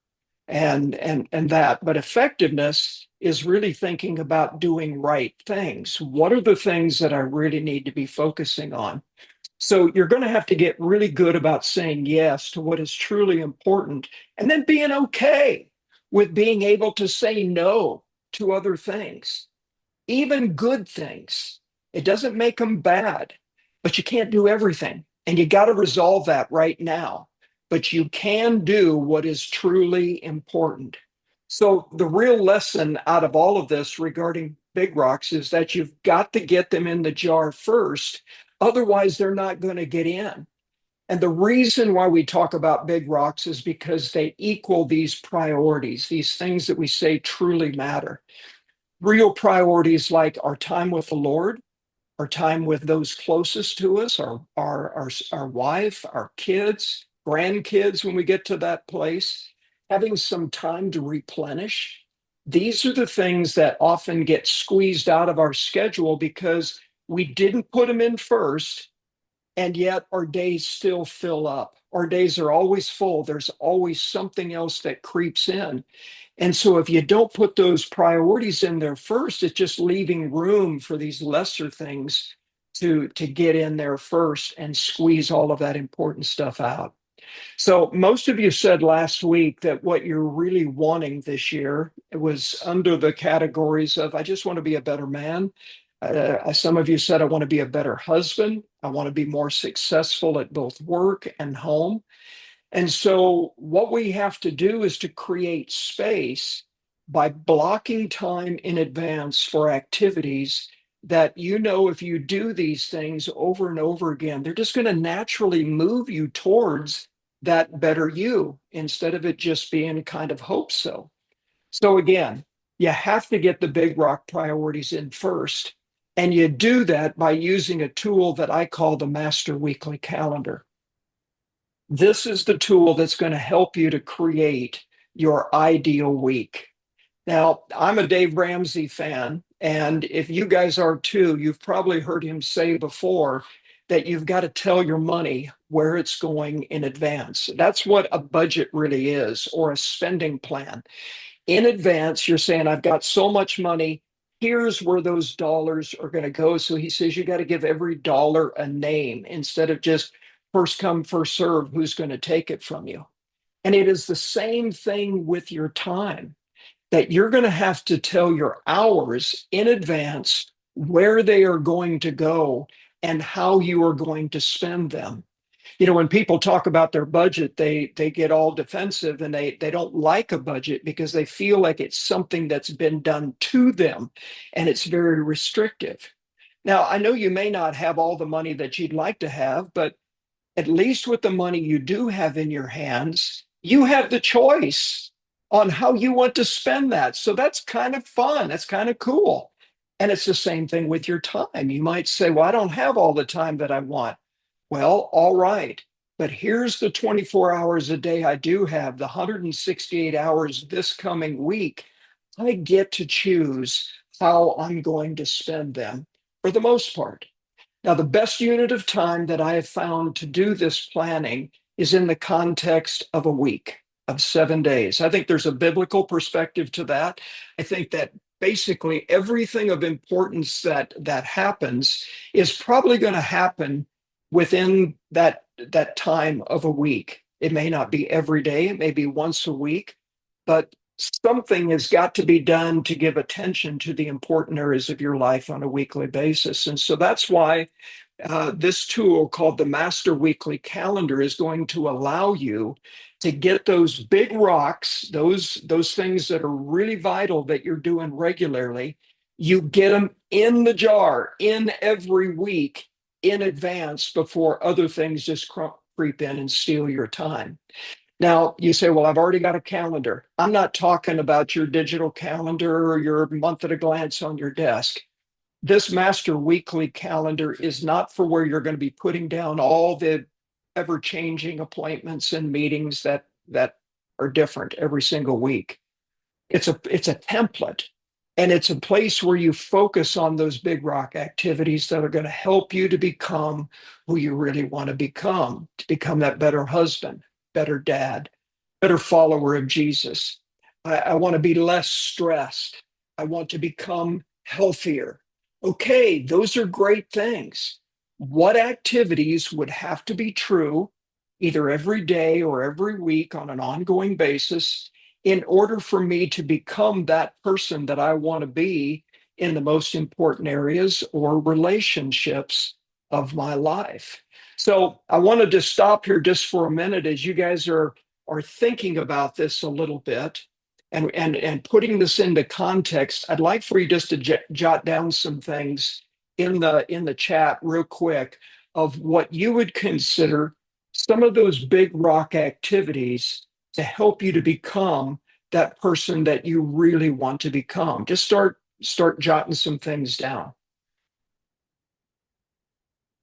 and that. But effectiveness is really thinking about doing right things. What are the things that I really need to be focusing on? So you're going to have to get really good about saying yes to what is truly important, and then being okay with being able to say no to other things, even good things. It doesn't make them bad, but you can't do everything. And you got to resolve that right now. But you can do what is truly important. So the real lesson out of all of this regarding big rocks is that you've got to get them in the jar first. Otherwise, they're not going to get in. And the reason why we talk about big rocks is because they equal these priorities, these things that we say truly matter. Real priorities like our time with the Lord, our time with those closest to us, our wife, our kids, grandkids, when we get to that place, having some time to replenish. These are the things that often get squeezed out of our schedule because we didn't put them in first, and yet our days still fill up. Our days are always full. There's always something else that creeps in. And so if you don't put those priorities in there first, it's just leaving room for these lesser things to get in there first and squeeze all of that important stuff out. So most of you said last week that what you're really wanting this year was under the categories of, I just want to be a better man. Some of you said, I want to be a better husband. I want to be more successful at both work and home. And so what we have to do is to create space by blocking time in advance for activities that, if you do these things over and over again, they're just going to naturally move you towards that better you instead of it just being kind of hope so. So again, you have to get the big rock priorities in first. And you do that by using a tool that I call the Master Weekly Calendar. This is the tool that's going to help you to create your ideal week. Now, I'm a Dave Ramsey fan, and if you guys are too, you've probably heard him say before that you've got to tell your money where it's going in advance. That's what a budget really is, or a spending plan. In advance, you're saying, I've got so much money. Here's where those dollars are going to go. So he says you got to give every dollar a name instead of just first come, first serve, who's going to take it from you. And it is the same thing with your time, that you're going to have to tell your hours in advance where they are going to go and how you are going to spend them. When people talk about their budget, they get all defensive, and they don't like a budget because they feel like it's something that's been done to them and it's very restrictive. Now, I know you may not have all the money that you'd like to have, but at least with the money you do have in your hands, you have the choice on how you want to spend that. So that's kind of fun. That's kind of cool. And it's the same thing with your time. You might say, well, I don't have all the time that I want. Well, all right. But here's the 24 hours a day I do have, the 168 hours this coming week. I get to choose how I'm going to spend them for the most part. Now, the best unit of time that I have found to do this planning is in the context of a week, of 7 days. I think there's a biblical perspective to that. I think that basically everything of importance that happens is probably going to happen within that time of a week. It may not be every day, it may be once a week, but something has got to be done to give attention to the important areas of your life on a weekly basis. And so that's why this tool called the Master Weekly Calendar is going to allow you to get those big rocks, those things that are really vital that you're doing regularly. You get them in the jar in every week in advance before other things just creep in and steal your time. Now, you say, well, I've already got a calendar. I'm not talking about your digital calendar or your month at a glance on your desk. This Master Weekly Calendar is not for where you're going to be putting down all the ever-changing appointments and meetings that are different every single week. It's a template, and it's a place where you focus on those big rock activities that are going to help you to become who you really want to become that better husband, better dad, better follower of Jesus. I want to be less stressed. I want to become healthier. Okay, those are great things. What activities would have to be true either every day or every week on an ongoing basis in order for me to become that person that I want to be in the most important areas or relationships of my life? So I wanted to stop here just for a minute as you guys are thinking about this a little bit and putting this into context. I'd like for you just to jot down some things in the chat real quick of what you would consider some of those big rock activities to help you to become that person that you really want to become. Just start jotting some things down.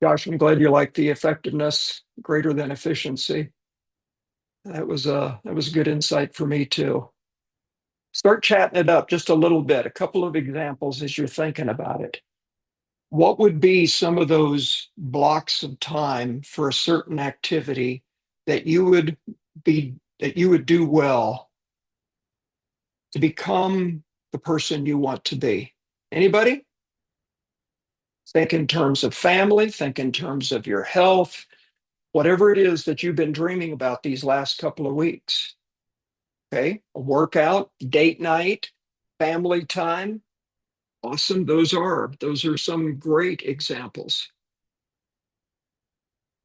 Josh, I'm glad you like the effectiveness greater than efficiency. That was good insight for me too. Start chatting it up just a little bit, a couple of examples as you're thinking about it. What would be some of those blocks of time for a certain activity that you would do well to become the person you want to be? Anybody? Think in terms of family, think in terms of your health, whatever it is that you've been dreaming about these last couple of weeks. Okay, a workout, date night, family time. Awesome. Those are some great examples.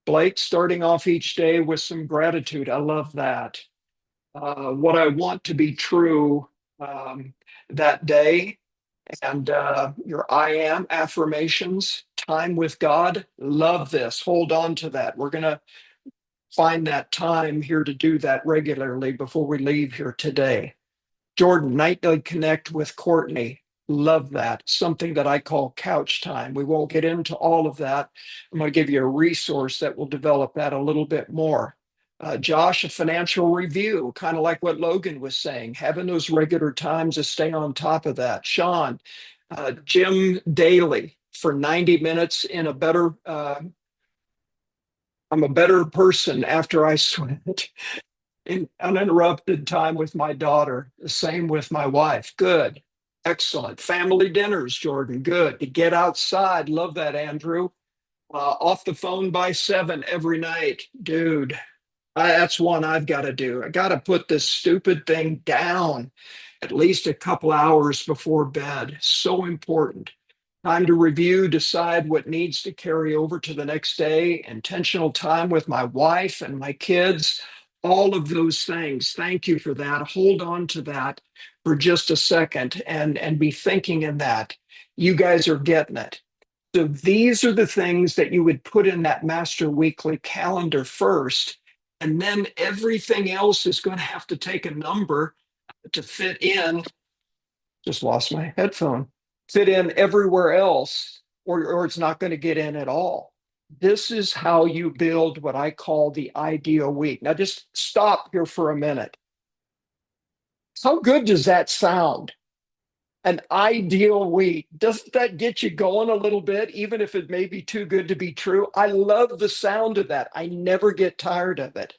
Blake, starting off each day with some gratitude. I love that. What I want to be true that day, and your I am affirmations, time with God. Love this. Hold on to that. We're going to find that time here to do that regularly before we leave here today. Jordan, nightly connect with Courtney. Love that. Something that I call couch time. We won't get into all of that. I'm going to give you a resource that will develop that a little bit more. Josh, a financial review, kind of like what Logan was saying, having those regular times to stay on top of that. Sean, gym daily for 90 minutes in a better, I'm a better person after I sweat. In uninterrupted time with my daughter. The same with my wife. Good. Excellent. Family dinners, Jordan. Good. To get outside. Love that, Andrew. Off the phone by 7 every night. Dude, that's one I've got to do. I got to put this stupid thing down at least a couple hours before bed. So important. Time to review, decide what needs to carry over to the next day. Intentional time with my wife and my kids. All of those things. Thank you for that. Hold on to that for just a second and be thinking in that. You guys are getting it. So these are the things that you would put in that master weekly calendar first. And then everything else is going to have to take a number to fit in. Just lost my headphone. Fit in everywhere else, or it's not going to get in at all. This is how you build what I call the ideal week. Now, just stop here for a minute. How good does that sound? An ideal week. Doesn't that get you going a little bit, even if it may be too good to be true? I love the sound of that. I never get tired of it.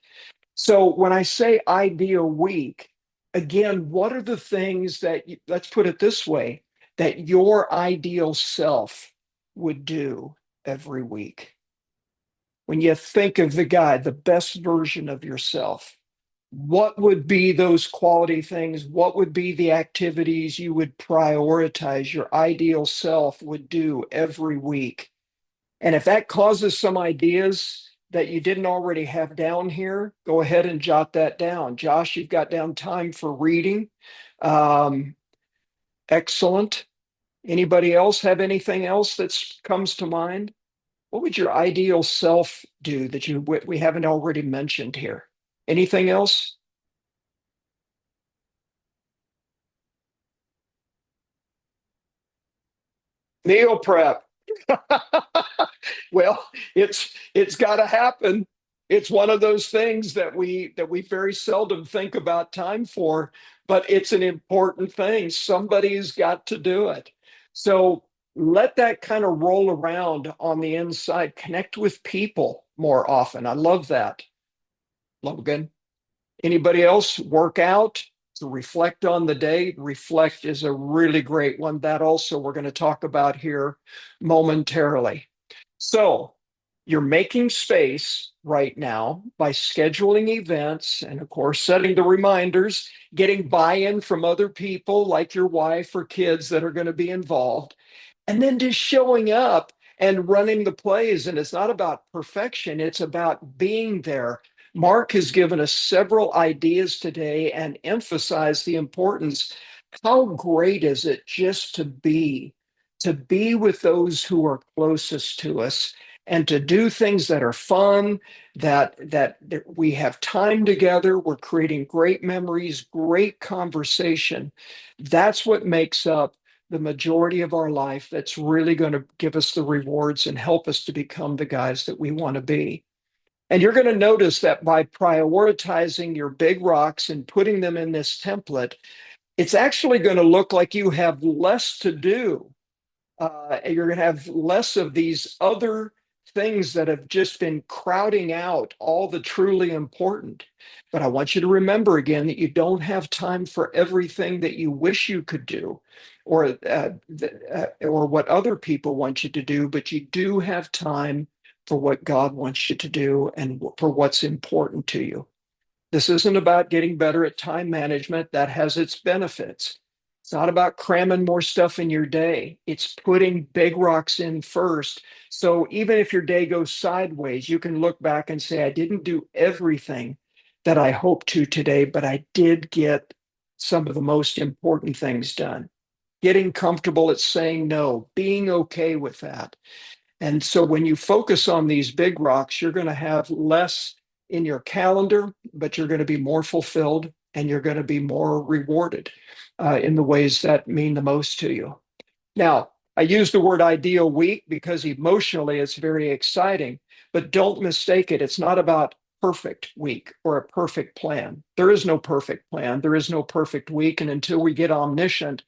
So when I say ideal week, again, what are the things that, let's put it this way, that your ideal self would do every week? When you think of the guy, the best version of yourself, what would be those quality things? What would be the activities you would prioritize your ideal self would do every week? And if that causes some ideas that you didn't already have down here, go ahead and jot that down. Josh, you've got down time for reading. Excellent. Anybody else have anything else that comes to mind? What would your ideal self do that we haven't already mentioned here? Anything else? Meal prep. Well, it's got to happen. It's one of those things that we very seldom think about time for, but it's an important thing. Somebody's got to do it. So let that kind of roll around on the inside. Connect with people more often. I love that. Logan. Anybody else work out to reflect on the day? Reflect is a really great one. That also we're going to talk about here momentarily. So you're making space right now by scheduling events and, of course, setting the reminders, getting buy-in from other people like your wife or kids that are going to be involved, and then just showing up and running the plays. And it's not about perfection, it's about being there. Mark has given us several ideas today and emphasized the importance. How great is it just to be with those who are closest to us and to do things that are fun, that we have time together, we're creating great memories, great conversation. That's what makes up the majority of our life. That's really going to give us the rewards and help us to become the guys that we want to be. And you're going to notice that by prioritizing your big rocks and putting them in this template, it's actually going to look like you have less to do. You're going to have less of these other things that have just been crowding out all the truly important. But I want you to remember again that you don't have time for everything that you wish you could do, or what other people want you to do, but you do have time for what God wants you to do and for what's important to you. This isn't about getting better at time management. That has its benefits. It's not about cramming more stuff in your day. It's putting big rocks in first. So even if your day goes sideways, you can look back and say, I didn't do everything that I hoped to today, but I did get some of the most important things done. Getting comfortable at saying no, being okay with that. And so when you focus on these big rocks, you're going to have less in your calendar, but you're going to be more fulfilled and you're going to be more rewarded in the ways that mean the most to you. Now, I use the word ideal week because emotionally it's very exciting, but don't mistake it. It's not about perfect week or a perfect plan. There is no perfect plan. There is no perfect week. And until we get omniscient,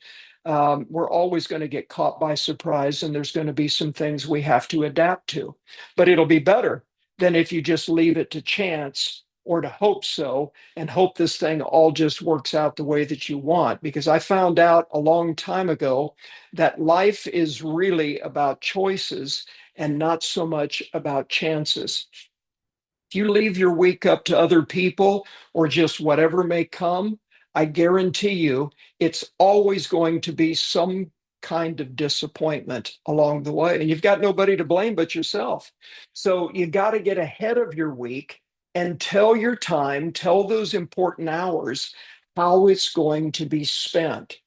we're always going to get caught by surprise, and there's going to be some things we have to adapt to. But it'll be better than if you just leave it to chance or to hope so and hope this thing all just works out the way that you want. Because I found out a long time ago that life is really about choices and not so much about chances. If you leave your week up to other people or just whatever may come, I guarantee you it's always going to be some kind of disappointment along the way. And you've got nobody to blame but yourself. So you got to get ahead of your week and tell your time, tell those important hours how it's going to be spent.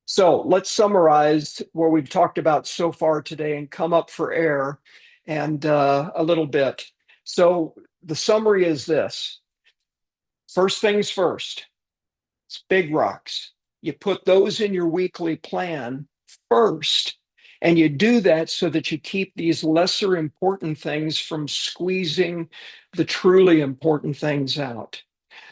So let's summarize what we've talked about so far today and come up for air and a little bit. So the summary is this. First things first, it's big rocks. You put those in your weekly plan first, and you do that so that you keep these lesser important things from squeezing the truly important things out.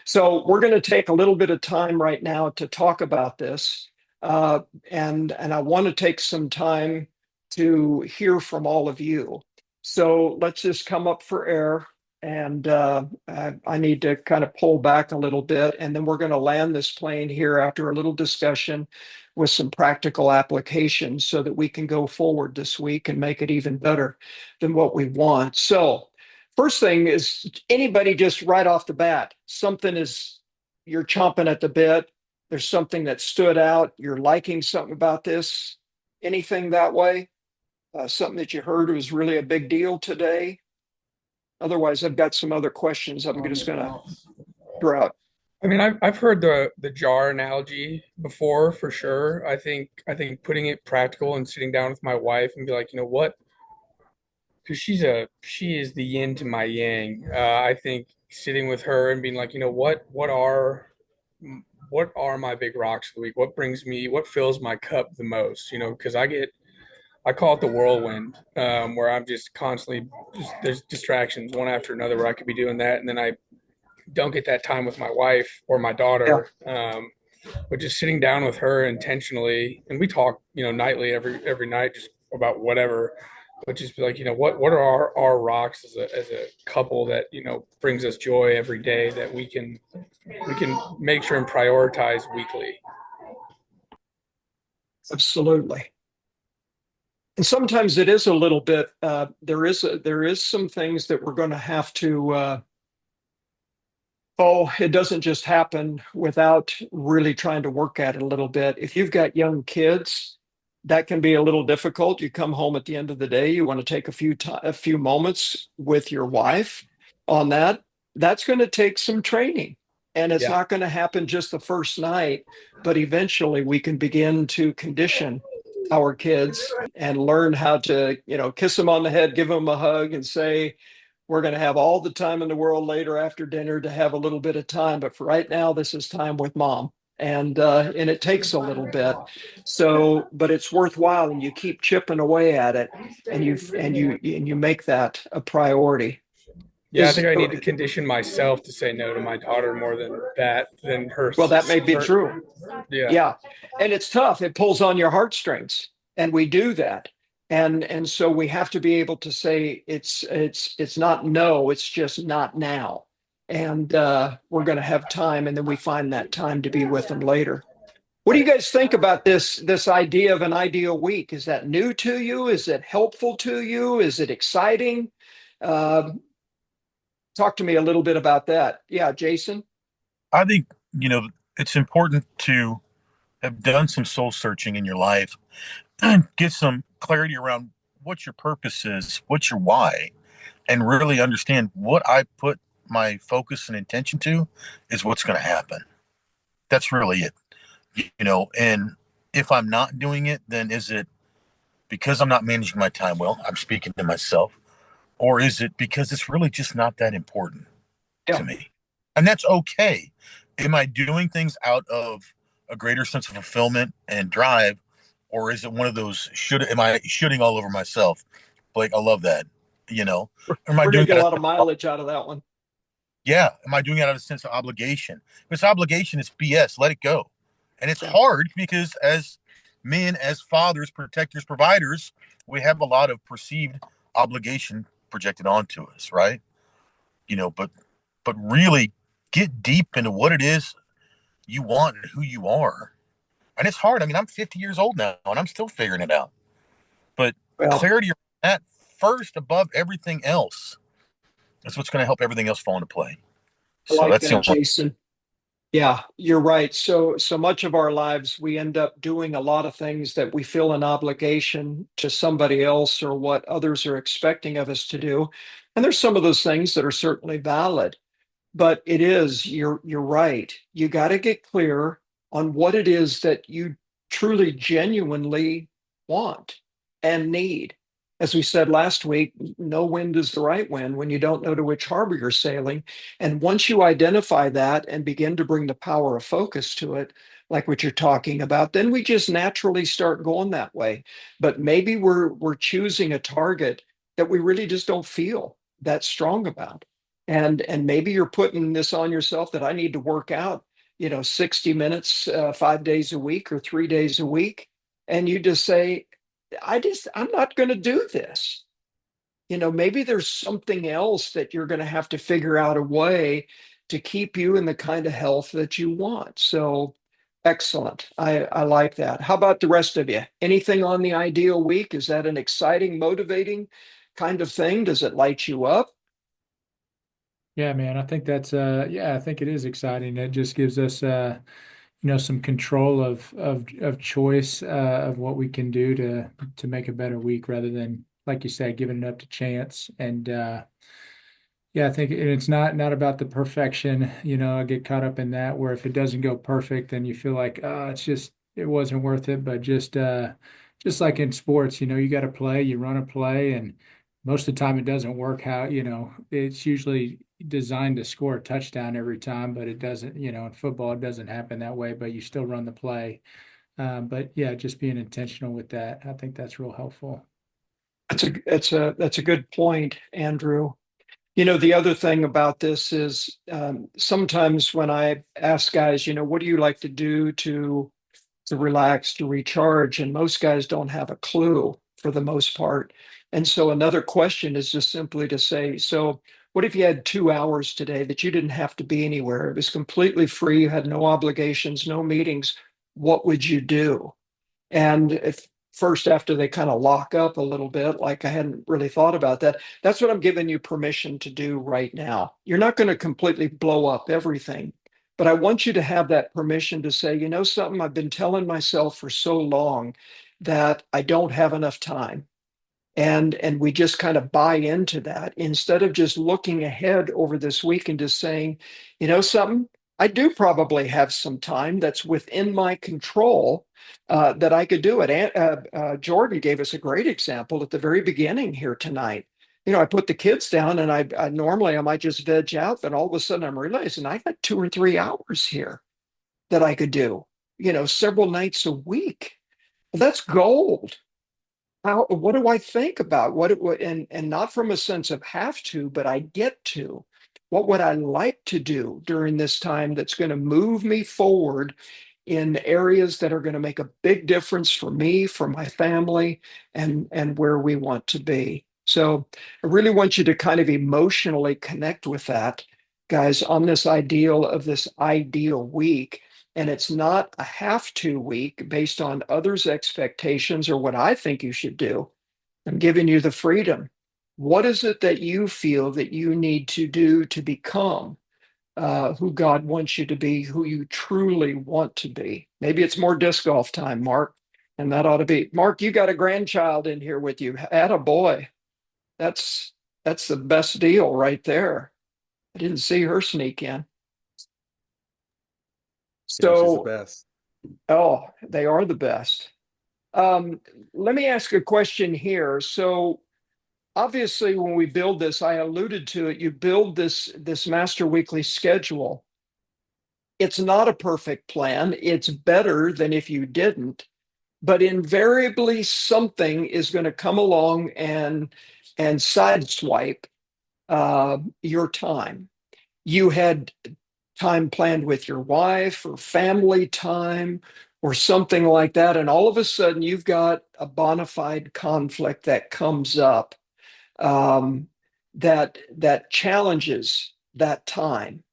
So we're going to take a little bit of time right now to talk about this. And I want to take some time to hear from all of you. So let's just come up for air. And I need to kind of pull back a little bit. And then we're going to land this plane here after a little discussion with some practical applications so that we can go forward this week and make it even better than what we want. So first thing is, anybody just right off the bat, something is, you're chomping at the bit. There's something that stood out. You're liking something about this. Anything that way? Something that you heard was really a big deal today? Otherwise, I've got some other questions I'm just going to throw out. I mean, I've heard the jar analogy before for sure. I think putting it practical and sitting down with my wife and be like, you know what? Because she is the yin to my yang. I think sitting with her and being like, you know what are my big rocks of the week? What fills my cup the most? You know, because I call it the whirlwind, where I'm just constantly there's distractions one after another where I could be doing that, and then I don't get that time with my wife or my daughter. But just sitting down with her intentionally, and we talk, you know, nightly every night just about whatever. But just be like, you know, what are our rocks as a couple that, you know, brings us joy every day that we can make sure and prioritize weekly. Absolutely. And sometimes it is a little bit, there is some things that we're going to have to, it doesn't just happen without really trying to work at it a little bit. If you've got young kids, that can be a little difficult. You come home at the end of the day, you want to take a few moments with your wife on that. That's going to take some training. And it's not going to happen just the first night, but eventually we can begin to condition our kids and learn how to, you know, kiss them on the head, give them a hug, and say, we're going to have all the time in the world later after dinner to have a little bit of time. But for right now, this is time with mom. And it takes a little bit. So, but it's worthwhile, and you keep chipping away at it, and you make that a priority. Yeah, I think I need to condition myself to say no to my daughter more than her. Well, that may be true. Yeah. And it's tough. It pulls on your heartstrings, and we do that. And so we have to be able to say it's not no, it's just not now. And we're going to have time, and then we find that time to be with them later. What do you guys think about this idea of an ideal week? Is that new to you? Is it helpful to you? Is it exciting? Talk to me a little bit about that. Yeah, Jason? I think, you know, it's important to have done some soul searching in your life and get some clarity around what your purpose is, what's your why, and really understand what I put my focus and intention to is what's going to happen. That's really it, you know. And if I'm not doing it, then is it because I'm not managing my time well? I'm speaking to myself. Or is it because it's really just not that important to me? And that's okay. Am I doing things out of a greater sense of fulfillment and drive? Or is it one of those, am I shooting all over myself? Like, I love that, you know? Or am I We're doing going to get a lot of mileage out of that one. Yeah. Am I doing it out of a sense of obligation? If it's obligation, it's BS. Let it go. And it's hard because as men, as fathers, protectors, providers, we have a lot of perceived obligation projected onto us, right? You know, but really get deep into what it is you want and who you are. And it's hard. I mean, I'm 50 years old now and I'm still figuring it out. But clarity around that first above everything else is what's going to help everything else fall into play. So that's that, Jason. Yeah, you're right. So much of our lives, we end up doing a lot of things that we feel an obligation to somebody else or what others are expecting of us to do. And there's some of those things that are certainly valid, but you're right. You got to get clear on what it is that you truly, genuinely want and need. As we said last week, no wind is the right wind when you don't know to which harbor you're sailing. And once you identify that and begin to bring the power of focus to it, like what you're talking about, then we just naturally start going that way. But maybe we're choosing a target that we really just don't feel that strong about. And maybe you're putting this on yourself that I need to work out, 60 minutes, 5 days a week or 3 days a week. And you just say, I'm not going to do this. Maybe there's something else that you're going to have to figure out a way to keep you in the kind of health that you want. So excellent. I like that. How about the rest of you? Anything on the ideal week? Is that an exciting, motivating kind of thing? Does it light you up? Yeah, man, I think that's yeah, I think it is exciting. It just gives us some control of choice of what we can do to make a better week rather than, like you said, giving it up to chance. And yeah, I think it's not about the perfection. I get caught up in that where if it doesn't go perfect, then you feel like, it wasn't worth it. But just like in sports, you got to play, you run a play, and most of the time it doesn't work it's usually designed to score a touchdown every time, but it doesn't, in football, it doesn't happen that way, but you still run the play. But yeah, just being intentional with that, I think that's real helpful. That's a good point, Andrew. The other thing about this is sometimes when I ask guys, what do you like to do to relax, to recharge? And most guys don't have a clue for the most part. And so another question is just simply to say, so what if you had 2 hours today that you didn't have to be anywhere? It was completely free, you had no obligations, no meetings. What would you do? And if first, after they kind of lock up a little bit, like I hadn't really thought about that, that's what I'm giving you permission to do right now. You're not going to completely blow up everything, but I want you to have that permission to say, something, I've been telling myself for so long that I don't have enough time. And we just kind of buy into that instead of just looking ahead over this week and just saying, something, I do probably have some time that's within my control that I could do it. And Jordan gave us a great example at the very beginning here tonight. I put the kids down and I normally I might just veg out, but all of a sudden I'm realizing I got 2 or 3 hours here that I could do, several nights a week. Well, that's gold. What do I think about and not from a sense of have to, but I get to. What would I like to do during this time that's going to move me forward in areas that are going to make a big difference for me, for my family, and where we want to be? So I really want you to kind of emotionally connect with that, guys, on this ideal week. And it's not a have to week based on others' expectations or what I think you should do. I'm giving you the freedom. What is it that you feel that you need to do to become who God wants you to be, who you truly want to be? Maybe it's more disc golf time, Mark, and that ought to be. Mark, you got a grandchild in here with you. Atta boy. That's the best deal right there. I didn't see her sneak in. Yeah, she's the So, best. oh, they are the best. Let me ask a question here. So obviously, when we build this, I alluded to it, you build this master weekly schedule. It's not a perfect plan. It's better than if you didn't, but invariably something is going to come along and sideswipe your time. You had time planned with your wife or family time or something like that. And all of a sudden, you've got a bona fide conflict that comes up that challenges that time.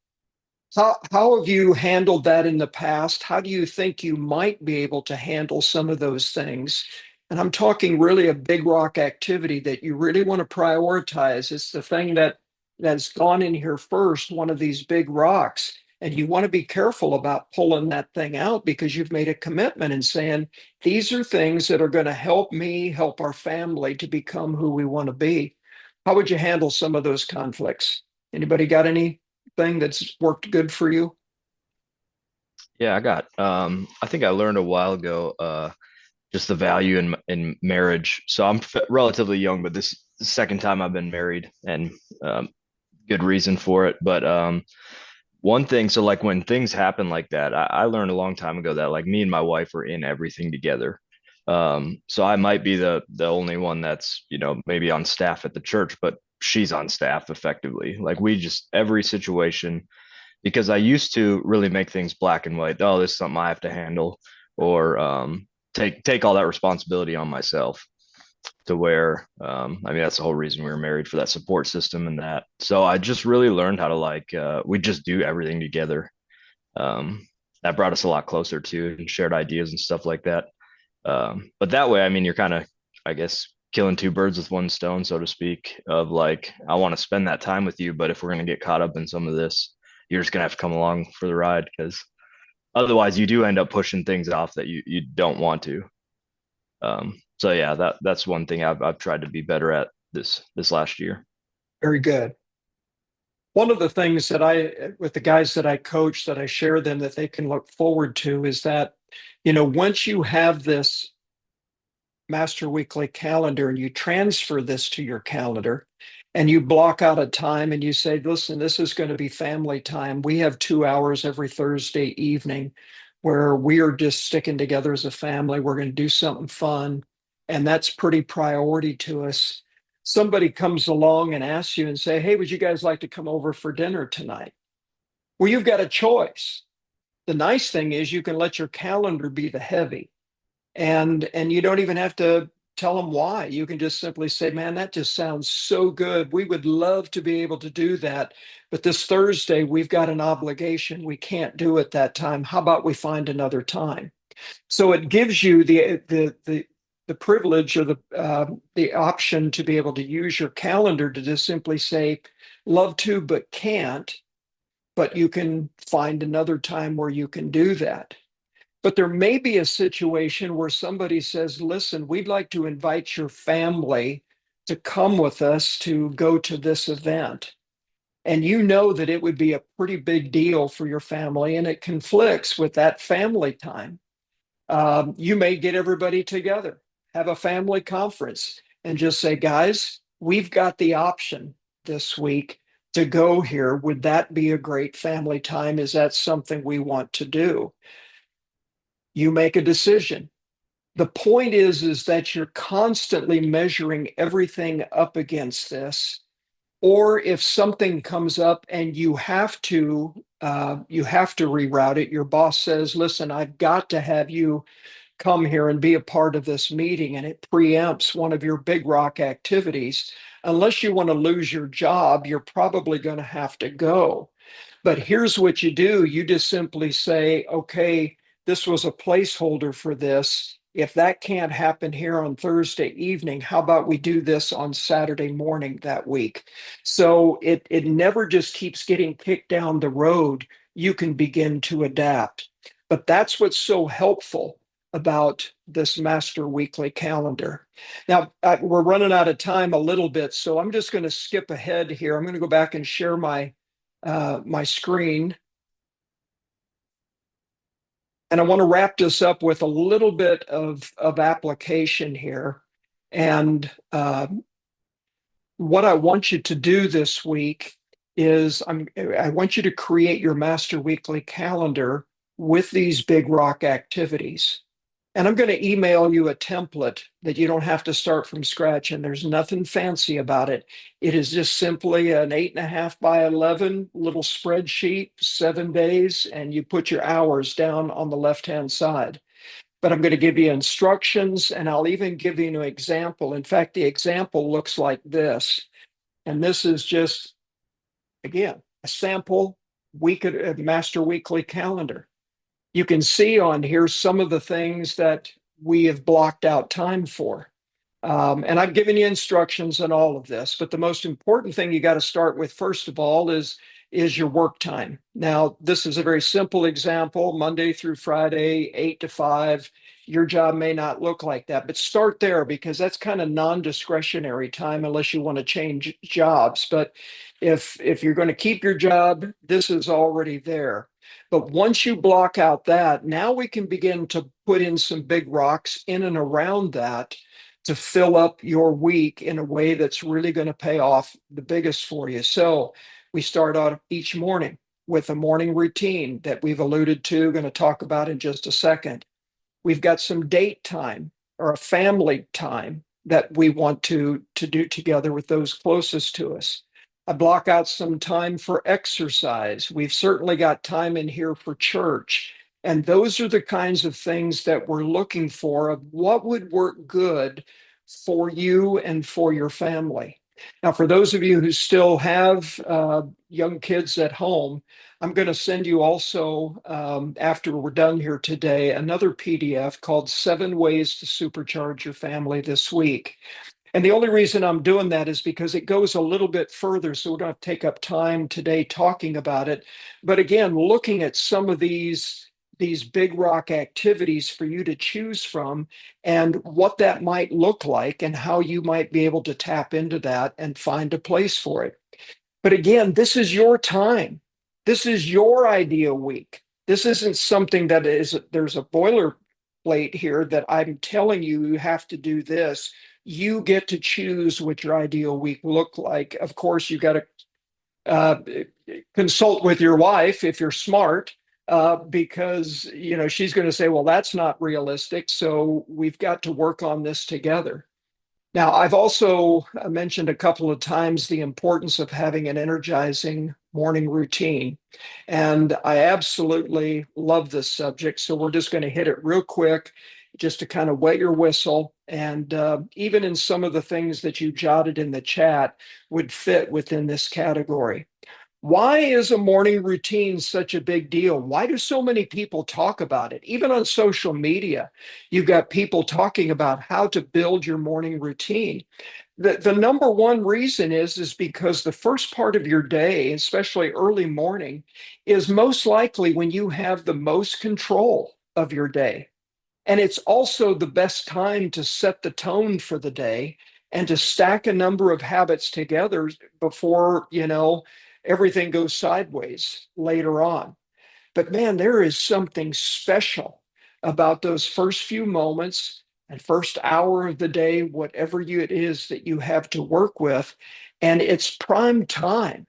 How have you handled that in the past? How do you think you might be able to handle some of those things? And I'm talking really a big rock activity that you really want to prioritize. It's the thing that's gone in here first, one of these big rocks. And you want to be careful about pulling that thing out because you've made a commitment and saying, these are things that are going to help me, help our family to become who we want to be. How would you handle some of those conflicts? Anybody got anything that's worked good for you? Yeah, I think I learned a while ago, just the value in marriage. So I'm relatively young, but this is the second time I've been married, and um, good reason for it. But one thing, so like when things happen like that, I learned a long time ago that like me and my wife are in everything together. So I might be the only one that's, maybe on staff at the church, but she's on staff effectively. Like we just every situation, because I used to really make things black and white. Oh, this is something I have to handle, or take all that responsibility on myself. To where, I mean, that's the whole reason we were married, for that support system and that. So I just really learned how to we just do everything together. That brought us a lot closer to and shared ideas and stuff like that. But that way, I mean, you're kind of, I guess, killing two birds with one stone, so to speak, of like, I want to spend that time with you, but if we're going to get caught up in some of this, you're just going to have to come along for the ride, because otherwise you do end up pushing things off that you don't want to. So yeah, that's one thing I've tried to be better at this last year. Very good. One of the things that with the guys that I coach, that I share them that they can look forward to is that, once you have this Master Weekly calendar and you transfer this to your calendar and you block out a time and you say, listen, this is going to be family time. We have 2 hours every Thursday evening where we are just sticking together as a family. We're going to do something fun. And that's pretty priority to us. Somebody comes along and asks you and say, hey, would you guys like to come over for dinner tonight? Well, you've got a choice. The nice thing is you can let your calendar be the heavy, and you don't even have to tell them why. You can just simply say, man, that just sounds so good. We would love to be able to do that, but this Thursday we've got an obligation. We can't do it that time. How about we find another time? So it gives you the privilege, or the option to be able to use your calendar to just simply say, love to but can't, but you can find another time where you can do that. But there may be a situation where somebody says, listen, we'd like to invite your family to come with us to go to this event. And you know that it would be a pretty big deal for your family, and it conflicts with that family time. You may get everybody together, have a family conference, and just say, guys, we've got the option this week to go here. Would that be a great family time? Is that something we want to do? You make a decision. The point is that you're constantly measuring everything up against this. Or if something comes up and you have to reroute it, your boss says, listen, I've got to have you come here and be a part of this meeting, and it preempts one of your big rock activities. Unless you want to lose your job, you're probably going to have to go. But here's what you do. You just simply say, okay, this was a placeholder for this. If that can't happen here on Thursday evening, how about we do this on Saturday morning that week? So it never just keeps getting kicked down the road. You can begin to adapt. But that's what's so helpful about this Master Weekly calendar. Now, we're running out of time a little bit, so I'm just going to skip ahead here. I'm going to go back and share my screen. And I want to wrap this up with a little bit of application here. And what I want you to do this week is I want you to create your Master Weekly calendar with these big rock activities. And I'm going to email you a template that you don't have to start from scratch, and there's nothing fancy about it. It is just simply an 8.5 by 11 little spreadsheet, 7 days, and you put your hours down on the left-hand side. But I'm going to give you instructions, and I'll even give you an example. In fact, the example looks like this. And this is just, again, a sample Master Weekly calendar. You can see on here some of the things that we have blocked out time for. And I've given you instructions on all of this, but the most important thing you got to start with, first of all, is your work time. Now, this is a very simple example, Monday through Friday, 8 to 5. Your job may not look like that, but start there, because that's kind of non-discretionary time unless you want to change jobs. But if you're going to keep your job, this is already there. But once you block out that, now we can begin to put in some big rocks in and around that to fill up your week in a way that's really going to pay off the biggest for you. So we start out each morning with a morning routine that we've alluded to, going to talk about in just a second. We've got some date time or a family time that we want to do together with those closest to us. I block out some time for exercise. We've certainly got time in here for church. And those are the kinds of things that we're looking for of what would work good for you and for your family. Now, for those of you who still have young kids at home, I'm going to send you also, after we're done here today, another PDF called 7 Ways to Supercharge Your Family This Week. And the only reason I'm doing that is because it goes a little bit further, so we don't have to take up time today talking about it. But again, looking at some of these big rock activities for you to choose from and what that might look like and how you might be able to tap into that and find a place for it. But again, this is your time. This is your ideal week. This isn't something that there's a boilerplate here that I'm telling you, you have to do this. You get to choose what your ideal week look like. Of course, you got to consult with your wife if you're smart, because she's going to say, well, that's not realistic. So we've got to work on this together. Now, I've also mentioned a couple of times the importance of having an energizing morning routine. And I absolutely love this subject. So we're just going to hit it real quick just to kind of wet your whistle. And even in some of the things that you jotted in the chat would fit within this category. Why is a morning routine such a big deal? Why do so many people talk about it? Even on social media, you've got people talking about how to build your morning routine. The number one reason is because the first part of your day, especially early morning, is most likely when you have the most control of your day. And it's also the best time to set the tone for the day and to stack a number of habits together before, everything goes sideways later on. But man, there is something special about those first few moments and first hour of the day, whatever it is that you have to work with. And it's prime time,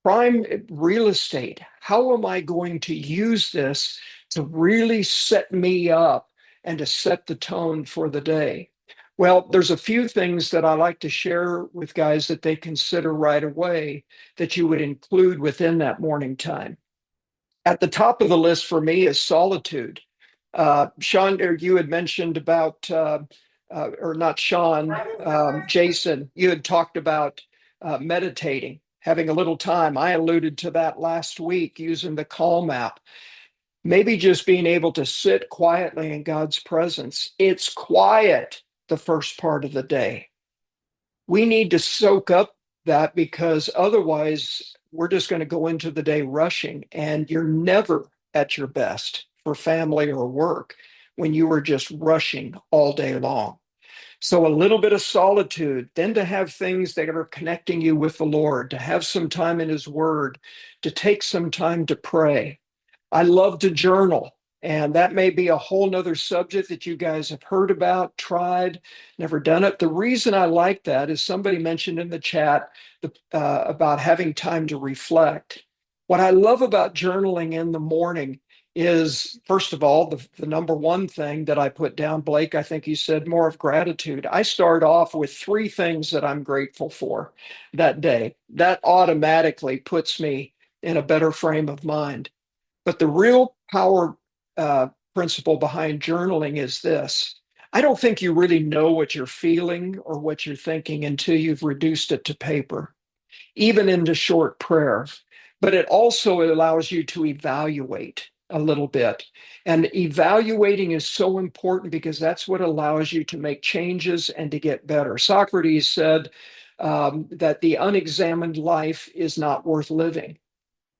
prime real estate. How am I going to use this to really set me up and to set the tone for the day? Well, there's a few things that I like to share with guys that they consider right away that you would include within that morning time. At the top of the list for me is solitude. Sean, you had mentioned about, or not Sean, Jason, you had talked about meditating, having a little time. I alluded to that last week using the Calm app. Maybe just being able to sit quietly in God's presence. It's quiet the first part of the day. We need to soak up that because otherwise we're just going to go into the day rushing, and you're never at your best for family or work when you are just rushing all day long. So a little bit of solitude, then to have things that are connecting you with the Lord, to have some time in His Word, to take some time to pray. I love to journal. And that may be a whole nother subject that you guys have heard about, never done it. The reason I like that is somebody mentioned in the chat about having time to reflect. What I love about journaling in the morning is, first of all, the number one thing that I put down, Blake, I think you said more of gratitude. I start off with 3 things that I'm grateful for that day. That automatically puts me in a better frame of mind. But the real power principle behind journaling is this. I don't think you really know what you're feeling or what you're thinking until you've reduced it to paper, even into short prayer. But it also allows you to evaluate a little bit. And evaluating is so important because that's what allows you to make changes and to get better. Socrates said that the unexamined life is not worth living.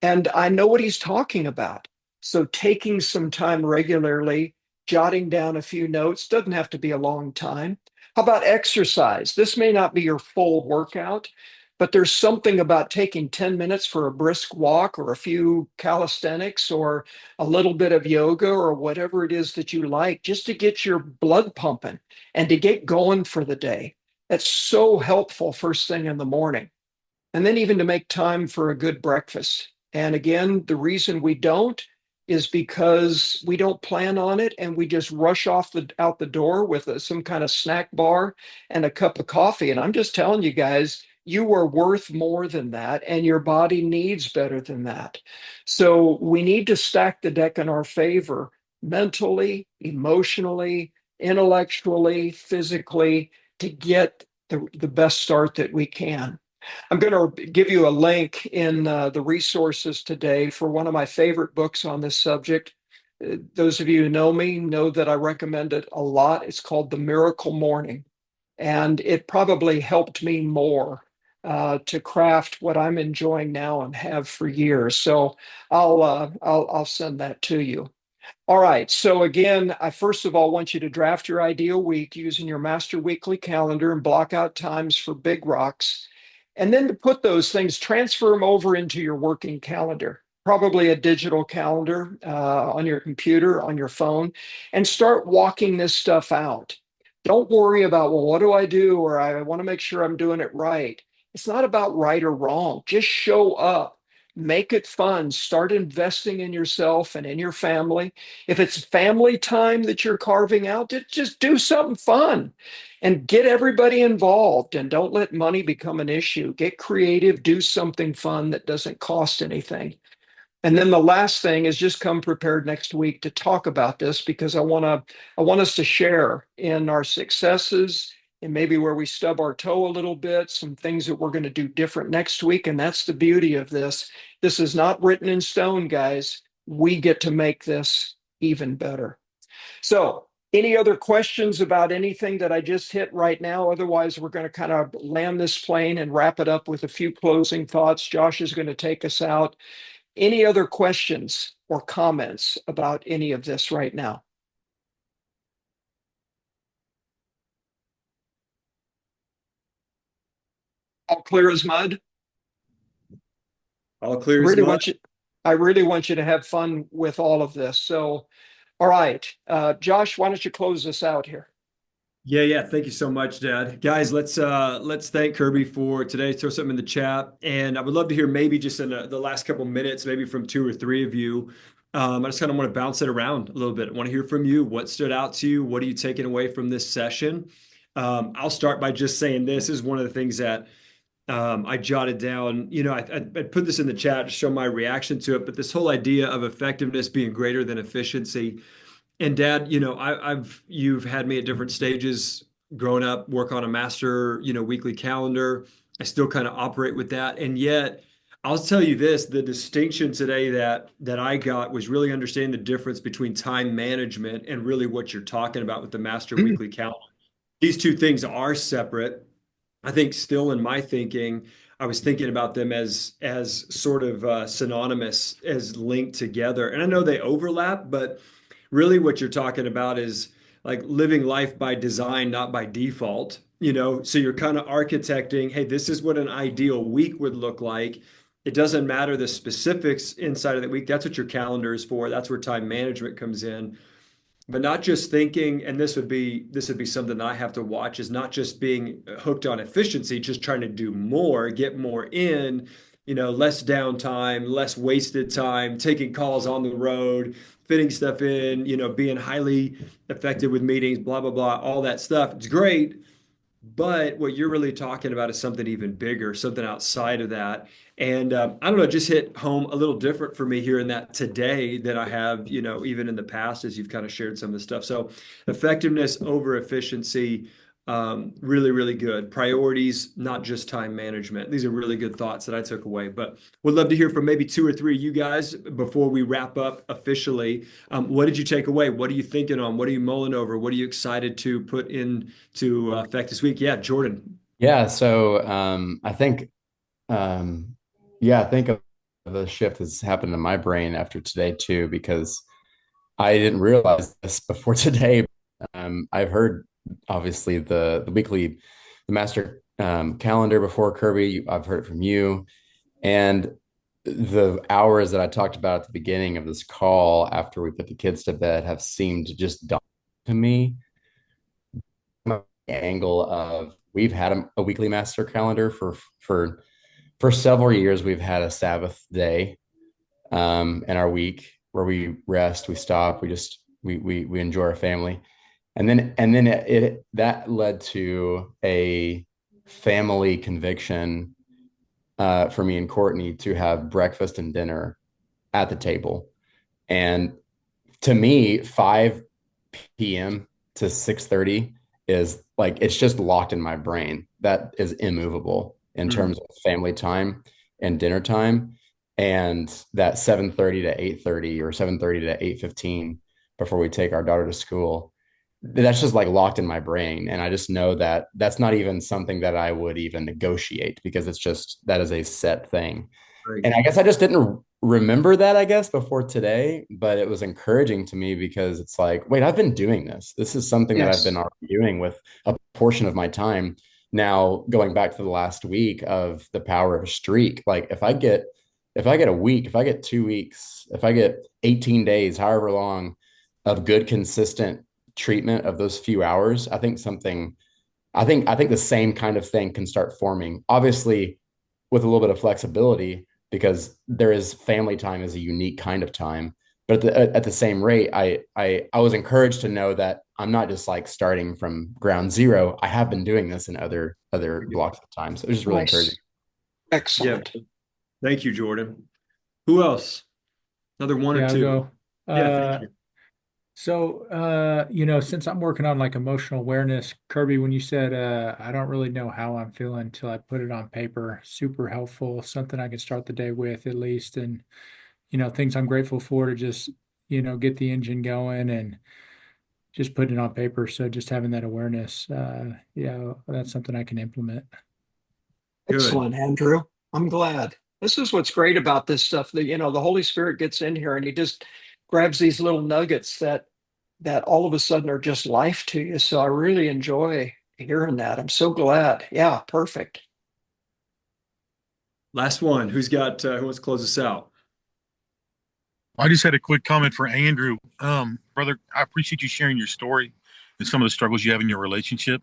And I know what he's talking about. So taking some time regularly, jotting down a few notes, doesn't have to be a long time. How about exercise? This may not be your full workout, but there's something about taking 10 minutes for a brisk walk or a few calisthenics or a little bit of yoga or whatever it is that you like, just to get your blood pumping and to get going for the day. That's so helpful first thing in the morning. And then even to make time for a good breakfast. And again, the reason we don't is because we don't plan on it and we just rush out the door with some kind of snack bar and a cup of coffee. And I'm just telling you guys, you are worth more than that, and your body needs better than that. So we need to stack the deck in our favor mentally, emotionally, intellectually, physically to get the best start that we can. I'm going to give you a link in the resources today for one of my favorite books on this subject. Those of you who know me know that I recommend it a lot. It's called The Miracle Morning, and it probably helped me more to craft what I'm enjoying now and have for years. So I'll send that to you. All right. So again, I first of all want you to draft your ideal week using your master weekly calendar and block out times for big rocks. And then to put those things, transfer them over into your working calendar, probably a digital calendar on your computer, on your phone, and start walking this stuff out. Don't worry about, well, what do I do? Or I want to make sure I'm doing it right. It's not about right or wrong. Just show up. Make it fun. Start investing in yourself and in your family. If it's family time that you're carving out, just do something fun and get everybody involved, and don't let money become an issue. Get creative, do something fun that doesn't cost anything. And then the last thing is just come prepared next week to talk about this, because I want us to share in our successes and maybe where we stub our toe a little bit, some things that we're going to do different next week. And that's the beauty of this. This is not written in stone, guys. We get to make this even better. So, any other questions about anything that I just hit right now? Otherwise, we're going to kind of land this plane and wrap it up with a few closing thoughts. Josh is going to take us out. Any other questions or comments about any of this right now? All clear as mud? All clear as Really mud. want you, I really want you to have fun with all of this. So, all right, Josh, why don't you close us out here? Yeah. Thank you so much, Dad. Guys, let's thank Kirby for today. Throw something in the chat, and I would love to hear maybe just in the last couple minutes, maybe from two or three of you. I just kind of want to bounce it around a little bit. I want to hear from you. What stood out to you? What are you taking away from this session? I'll start by just saying this is one of the things that I jotted down. I put this in the chat to show my reaction to it, but this whole idea of effectiveness being greater than efficiency. And Dad, you've had me at different stages growing up, work on a master, weekly calendar. I still kind of operate with that. And yet I'll tell you this, the distinction today that I got was really understanding the difference between time management and really what you're talking about with the master weekly calendar. These two things are separate. I think still in my thinking, I was thinking about them as sort of synonymous, as linked together. And I know they overlap, but really what you're talking about is like living life by design, not by default. So you're kind of architecting, hey, this is what an ideal week would look like. It doesn't matter the specifics inside of the week. That's what your calendar is for. That's where time management comes in. But not just thinking, and this would be something that I have to watch, is not just being hooked on efficiency, just trying to do more, get more in, less downtime, less wasted time, taking calls on the road, fitting stuff in, being highly effective with meetings, blah, blah, blah, all that stuff. It's great. But what you're really talking about is something even bigger, something outside of that. And I don't know, it just hit home a little different for me hearing that today than I have, even in the past as you've kind of shared some of the stuff. So effectiveness over efficiency, really, really good. Priorities, not just time management. These are really good thoughts that I took away, but would love to hear from maybe two or three of you guys before we wrap up officially. What did you take away? What are you thinking on? What are you mulling over? What are you excited to put into effect this week? Yeah, Jordan. Yeah. So I think, I think of the shift that's happened in my brain after today too, because I didn't realize this before today. I've heard obviously the master calendar before, Kirby. I've heard it from you. And the hours that I talked about at the beginning of this call after we put the kids to bed have seemed to just dawn to me. Angle of we've had a weekly master calendar for several years. We've had a Sabbath day in our week where we rest, we stop, we enjoy our family. And then it that led to a family conviction for me and Courtney to have breakfast and dinner at the table. And to me, 5 p.m. to 6:30 is like it's just locked in my brain. That is immovable in terms of family time and dinner time. And that 7:30 to 8:30 or 7:30 to 8:15 before we take our daughter to school, that's just like locked in my brain. And I just know that that's not even something that I would even negotiate because it's just that is a set thing. Right. And I guess I just didn't remember that, I guess, before today, but it was encouraging to me because it's like, wait, I've been doing this. This is something that I've been already doing with a portion of my time. Now, going back to the last week of the power of a streak, like if I get a week, if I get 2 weeks, if I get 18 days, however long of good, consistent treatment of those few hours, I think the same kind of thing can start forming, obviously with a little bit of flexibility because there is family time is a unique kind of time. But at the same rate, I was encouraged to know that I'm not just like starting from ground zero. I have been doing this in other blocks of time. So it was just really encouraging. Excellent. Yeah. Thank you, Jordan. Who else? Another one or I'll two? go. Thank you. So, since I'm working on like emotional awareness, Kirby, when you said, I don't really know how I'm feeling until I put it on paper, super helpful, something I can start the day with at least. And, things I'm grateful for to just, get the engine going and just putting it on paper. So just having that awareness, that's something I can implement. Good. Excellent, Andrew. I'm glad. This is what's great about this stuff that, the Holy Spirit gets in here and he just grabs these little nuggets that all of a sudden are just life to you. So I really enjoy hearing that. I'm so glad. Yeah, perfect. Last one. Who wants to close us out? I just had a quick comment for Andrew. Brother, I appreciate you sharing your story and some of the struggles you have in your relationship.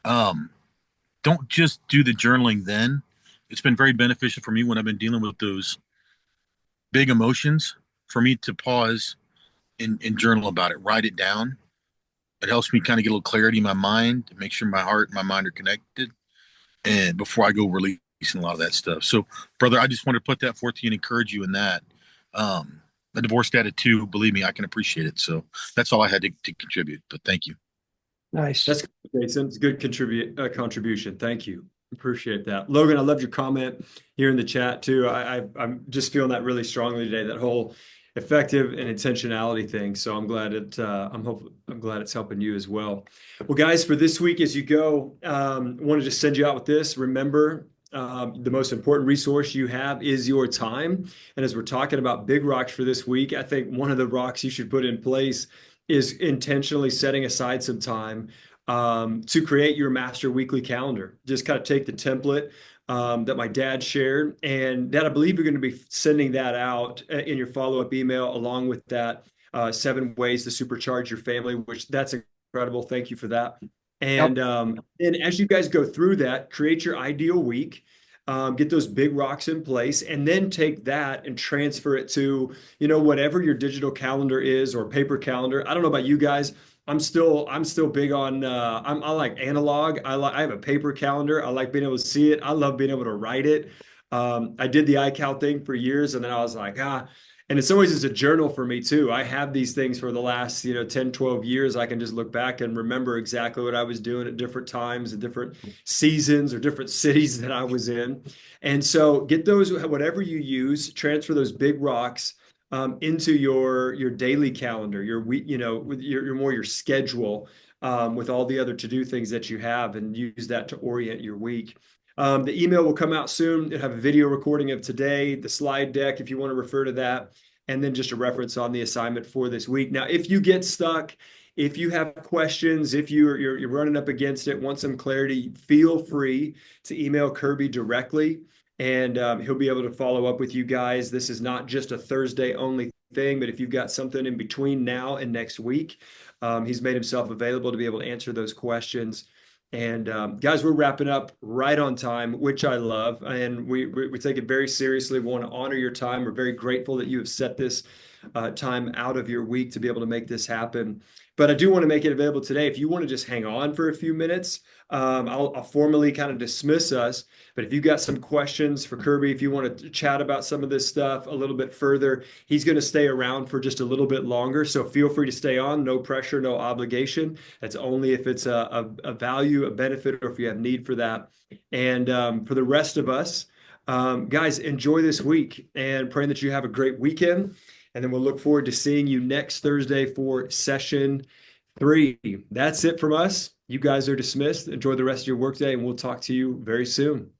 Don't just do the journaling then. It's been very beneficial for me when I've been dealing with those big emotions for me to pause and journal about it, write it down. It helps me kind of get a little clarity in my mind to make sure my heart and my mind are connected. And before I go releasing a lot of that stuff. So, brother, I just want to put that forth to you and encourage you in that. A divorced dad at 2, believe me, I can appreciate it. So that's all I had to contribute. But thank you. Nice. That's great, Jason. It's a good contribution. Thank you. Appreciate that. Logan, I loved your comment here in the chat too. I'm just feeling that really strongly today, that whole effective and intentionality thing. So I'm glad I'm glad it's helping you as well. Well, guys, for this week as you go, I want to just send you out with this. Remember, the most important resource you have is your time. And as we're talking about big rocks for this week, I think one of the rocks you should put in place is intentionally setting aside some time to create your master weekly calendar. Just kind of take the template that my dad shared, and that I believe you're going to be sending that out in your follow-up email along with that 7 ways to supercharge your family, which that's incredible. Thank you for that. And and as you guys go through that, create your ideal week. Get those big rocks in place, and then take that and transfer it to, whatever your digital calendar is or paper calendar. I don't know about you guys. I'm still big on, I like analog. I have a paper calendar. I like being able to see it. I love being able to write it. I did the iCal thing for years, and then I was like, and in some ways it's a journal for me too. I have these things for the last, 10, 12 years. I can just look back and remember exactly what I was doing at different times, at different seasons or different cities that I was in. And so get those, whatever you use, transfer those big rocks into your daily calendar, your week, with your schedule, with all the other to-do things that you have, and use that to orient your week. The email will come out soon. It'll have a video recording of today, the slide deck, if you want to refer to that, and then just a reference on the assignment for this week. Now, if you get stuck If you have questions, if you're running up against it, want some clarity, feel free to email Kirby directly, and he'll be able to follow up with you guys. This is not just a Thursday only thing, but if you've got something in between now and next week, he's made himself available to be able to answer those questions. And guys, we're wrapping up right on time, which I love. And we take it very seriously. We want to honor your time. We're very grateful that you have set this time out of your week to be able to make this happen. But I do want to make it available today. If you want to just hang on for a few minutes, I'll formally kind of dismiss us. But if you've got some questions for Kirby, if you want to chat about some of this stuff a little bit further, he's going to stay around for just a little bit longer. So feel free to stay on. No pressure, no obligation. That's only if it's a value, a benefit, or if you have need for that. And for the rest of us, guys, enjoy this week and praying that you have a great weekend. And then we'll look forward to seeing you next Thursday for session 3. That's it from us. You guys are dismissed. Enjoy the rest of your workday, and we'll talk to you very soon.